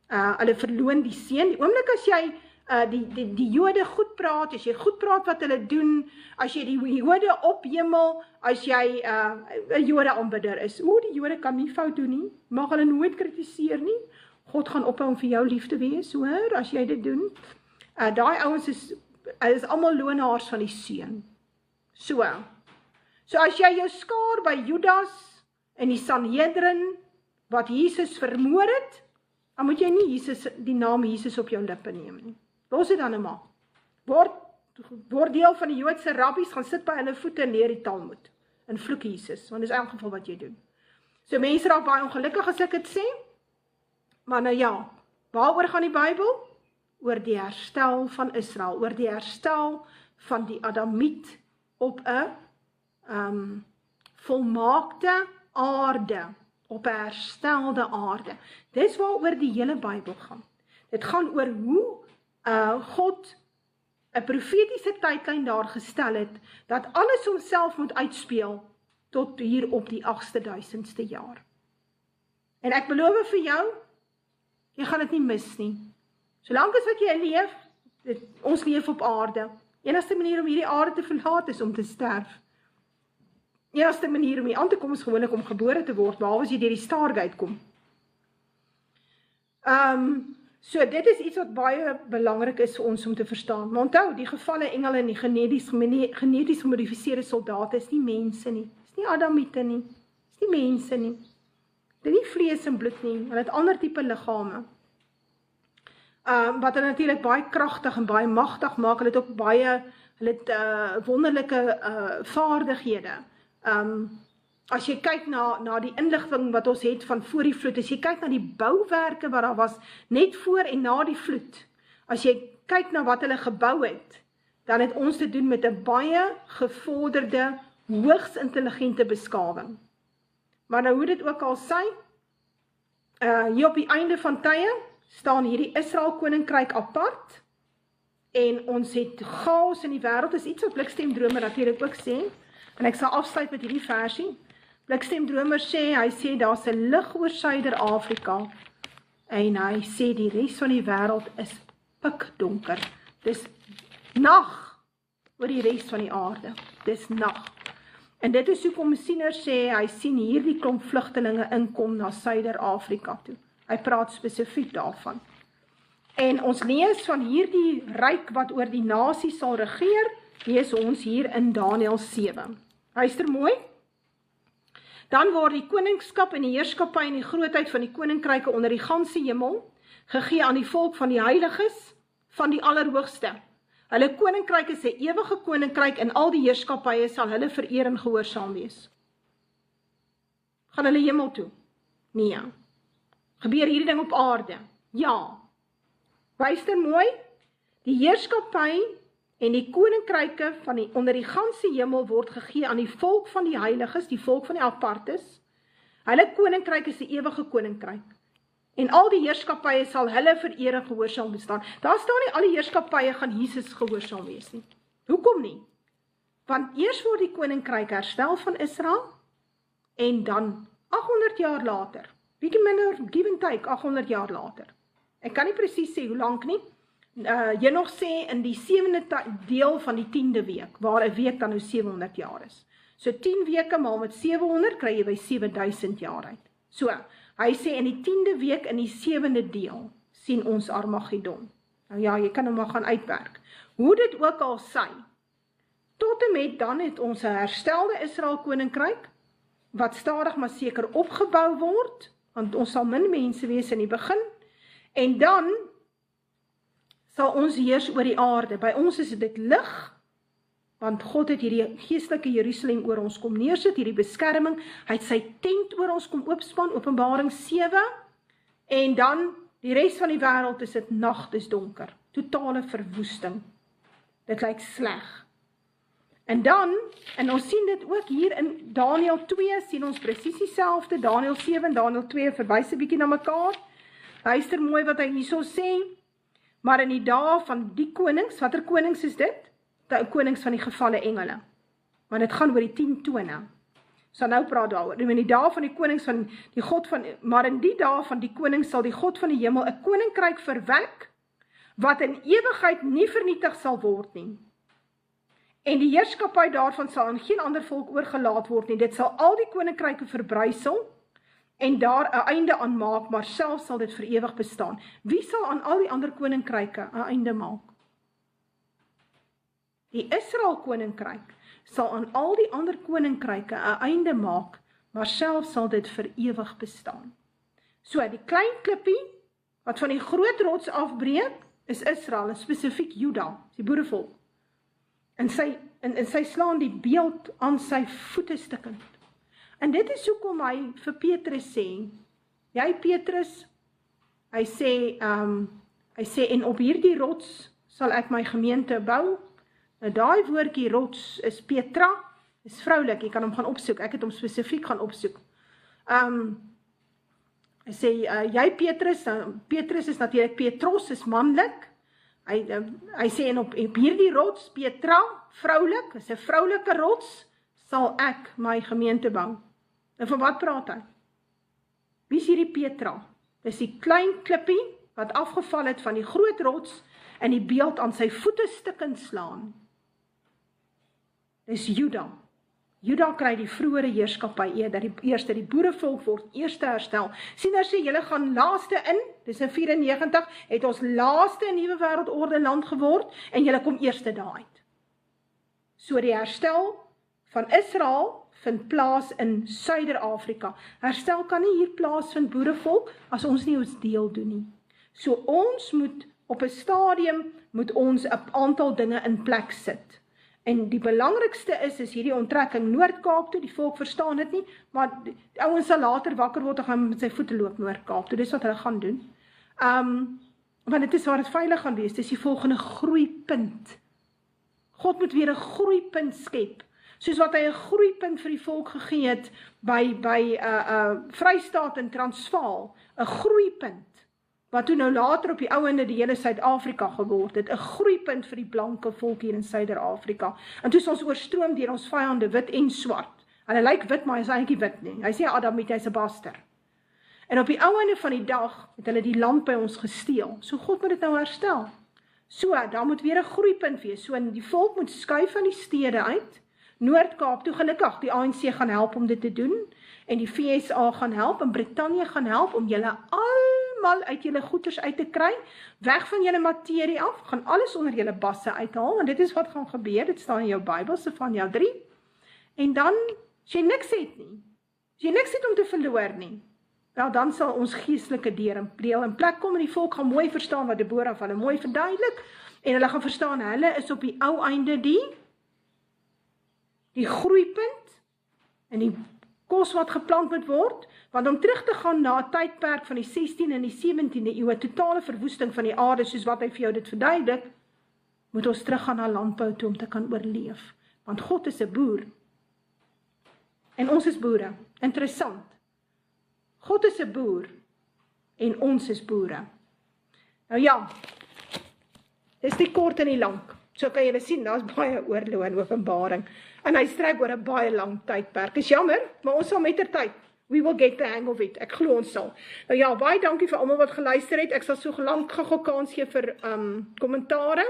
Speaker 1: hulle verloon die seun. Die oomblik as jy die Jode goed praat, as jy goed praat wat hulle doen, as jy die Jode ophemel, as jy 'n Jode aanbidder is, die Jode kan nie fout doen nie, mag hulle nooit kritiseer nie, God gaan ophou om vir jou lief te wees, hoor, as jy dit doen. Daai ouens is almal loonaars van die seun. So as jy jou skaar by Judas en die Sanhedrin, wat Jesus vermoor het, dan moet jy nie die naam Jesus op jou lippe neem nie. Los dit dan maar. Word deel van die Joodse rabbies, gaan sit by hulle voete en leer die Talmud. En vloek Jesus, want dis in elk geval wat jy doen. So mense raak baie ongelukkig as ek dit sê, maar nou ja, waaroor gaan die Bybel? Oor die herstel van Israel, oor die herstel van die Adamiet op 'n volmaakte aarde, op 'n herstelde aarde. Dis waaroor die hele Bybel gaan. Dit gaan oor hoe God 'n profetiese tydlyn daar gestel het, dat alles homself moet uitspeel tot hier op die 8.000ste jaar. En ek beloof vir jou, jy gaan dit nie mis nie. Solank as wat jy leef, ons leef op aarde. Enigste manier om hierdie aarde te verlaat is om te sterf. Enigste manier om hier aan te kom is gewoonlik om gebore te word, behalwe as jy deur die Stargate kom. So dit is iets wat baie belangrik is vir ons om te verstaan. Maar onthou, die gevalle engele en die geneties gemodifiseerde soldate is nie mense nie. Is nie Adamiete nie. Is nie mense nie. Dit is nie vlees en bloed nie. Hulle het ander tipe liggame. Wat hulle natuurlik baie kragtig en baie magtig maak. Hulle het ook baie wonderlike vaardighede. As jy kyk na die inligting wat ons het van voor die vloed, as jy kyk na die bouwerke wat daar was, net voor en na die vloed, as jy kyk na wat hulle gebou het, dan het ons te doen met 'n baie gevorderde hoogs intelligente beskawing. Maar nou hoe dit ook al sê, hier op die einde van tye, staan hierdie Israel koninkryk apart, en ons het chaos in die wêreld, is iets wat Blikstemdromer natuurlik ook sê, en ek sal afsluit met hierdie versie. Blikstemdromer sê, hy sê, daar's 'n lig oor Suider-Afrika, en hy sê, die res van die wêreld is pikdonker. Dis nag oor die res van die aarde. Dis nag. En dit is hoekom Siener sê, hy sien hierdie klomp vlugtelinge inkom na Suider-Afrika toe. Hy praat spesifiek daarvan. En ons lees van hierdie ryk wat oor die nasie sal regeer, lees ons hier in Daniël 7. Luister mooi. Dan word die koningskap en die heerskappy en die grootheid van die koninkryke onder die ganse hemel gegee aan die volk van die heiliges van die Allerhoogste. Hulle koninkryk is 'n ewige koninkryk en al die heerskappye sal hulle vereer en gehoorsaam wees. Gaan hulle hemel toe? Nee. Gebeur hierdie ding op aarde? Ja. Luister mooi, die heerskappy en die koninkryke onder die ganse hemel word gegee aan die volk van die heiliges, die volk van die apartes. Hulle koninkryk is 'n ewige koninkryk. En al die heerskappye sal hulle vereer en gehoorsaam bestaan. Daar staan nie al die heerskappye gaan Jesus gehoorsaam wees nie. Hoekom nie? Want eers word die koninkryk herstel van Israel, en dan 800 jaar later, bietjie minder, give and take, 800 jaar later. Ek kan nie presies sê hoe lank nie. Jy nog sê in die 7de deel van die 10de week, waar 'n week dan nou 700 jaar is. So 10 weke maal met 700, kry jy by 7000 jaar uit. So, hy sê in die 10de week in die 7de deel, sien ons Armageddon. Nou ja, jy kan hom maar gaan uitwerk. Hoe dit ook al sy, tot en met dan het ons 'n herstelde Israel koninkryk, wat stadig maar seker opgebou word, want ons sal min mense wees in die begin, en dan sal ons heers oor die aarde. By ons is dit lig, want God het hierdie geestelike Jerusalem oor ons kom neersit, hierdie beskerming, hy het sy tent oor ons kom oopspan, Openbaring 7, en dan die res van die wêreld is dit nag, dis donker, totale verwoesting. Dit lyk sleg. En dan, en ons sien dit ook hier in Daniël 2, sien ons presies dieselfde, Daniël 7 en Daniël 2 verwys 'n bietjie na mekaar. Luister mooi wat hy hierso sê, maar in die dae van die konings, watter konings is dit? Die konings van die gevalle engele. Want dit gaan oor die 10 tone. So nou praat daaroor. In die dae van die konings van die God van, maar in die dae van die konings sal die God van die hemel 'n koninkryk verwek, wat in ewigheid nie vernietig sal word nie. En die heerskappy daarvan sal aan geen ander volk oorgelaat word nie. Dit sal al die koninkryke verbrysel, en daar 'n einde aan maak, maar self sal dit vir ewig bestaan. Wie sal aan al die ander koninkryke 'n einde maak? Die Israel koninkryk sal aan al die ander koninkryke 'n einde maak, maar self sal dit vir ewig bestaan. So, die klein klippie, wat van die groot rots afbreek, is Israel, en spesifiek Juda, die boerevolk. En sy slaan die beeld aan sy voete stikkend. En dit is hoekom hy vir Petrus sê, jy Petrus, hy sê, en op hierdie rots sal ek my gemeente bou. Nou daai woordjie rots is Petra, is vroulik, jy kan hom gaan opsoek, ek het hom spesifiek gaan opsoek. Hy sê, jy Petrus is natuurlik Petros, is manlik. Hy sê, en op hierdie rots, Petra, vroulik, is 'n vroulike rots, sal ek my gemeente bou. En van wat praat hy? Wie is hierdie Petra? Dis die klein klippie, wat afgeval het van die groot rots, en die beeld aan sy voete stikkend slaan. Dis Juda. Juda kry die vroeëre heerskappy eers, die boerevolk word eerste herstel. Sien, daar sê, julle gaan laaste in, dis in 94, het ons laaste nuwe wêreldorde land geword, en julle kom eerste daar uit. So die herstel van Israel vind plaas in Suider-Afrika. Herstel kan nie hier plaasvind, boerevolk, as ons nie ons deel doen nie. So ons moet, op 'n stadium, moet ons 'n aantal dinge in plek sit. En die belangrikste is hierdie onttrekking Noord-Kaap toe, die volk verstaan dit nie, maar die ouens sal later wakker word en gaan met sy voete loop Noord-Kaap toe, dis wat hulle gaan doen. Want dit is waar het veilig gaan wees, dis die volgende groeipunt. God moet weer 'n groeipunt skep, soos wat hy 'n groeipunt vir die volk gegee het by Vrystaat en Transvaal, 'n groeipunt, wat toe nou later op die ou ende die hele Suid-Afrika geword het, 'n groeipunt vir die blanke volk hier in Suider-Afrika. En toe is ons oorstroom deur ons vyande wit en swart. Hulle lyk wit, maar hy is eintlik nie wit nie. Hy sê Adamiet, hy's 'n baster. En op die ou einde van die dag het hulle die land by ons gesteel. So God moet dit nou herstel. So, daar moet weer 'n groeipunt wees. So, die volk moet skuif van die stede uit. Noord-Kaap toe, gelukkig, die ANC gaan help om dit te doen. En die FSA gaan help, en Brittanje gaan help om julle almal uit julle goeders uit te kry, weg van julle materie af, gaan alles onder julle basse uithaal, en dit is wat gaan gebeur, dit staan in jou Bybel, Sefanja 3. En dan, as jy niks het nie, as jy niks het om te verloor nie, wel, dan sal ons geestelike deel in plek kom, en die volk gaan mooi verstaan wat Deborah van hulle mooi verduidelik, en hulle gaan verstaan, hulle is op die ou einde die groeipunt, en die kos wat geplant moet word, want om terug te gaan na 'n tydperk van die 16de en die 17de eeu, 'n totale verwoesting van die aarde, soos wat hy vir jou dit verduidelik, moet ons teruggaan na landbou toe om te kan oorleef, want God is 'n boer, en ons is boere, interessant, God is 'n boer, en ons is boere. Nou ja, dis die kort en die lank, so kan julle sien, daar is baie oorloë in Openbaring, en hy strek oor 'n baie lang tydperk, is jammer, maar ons sal mettertyd, we will get the hang of it, ek glo ons sal. Nou ja, baie dankie vir almal wat geluister het, ek sal so lank gou kans gee vir kommentare,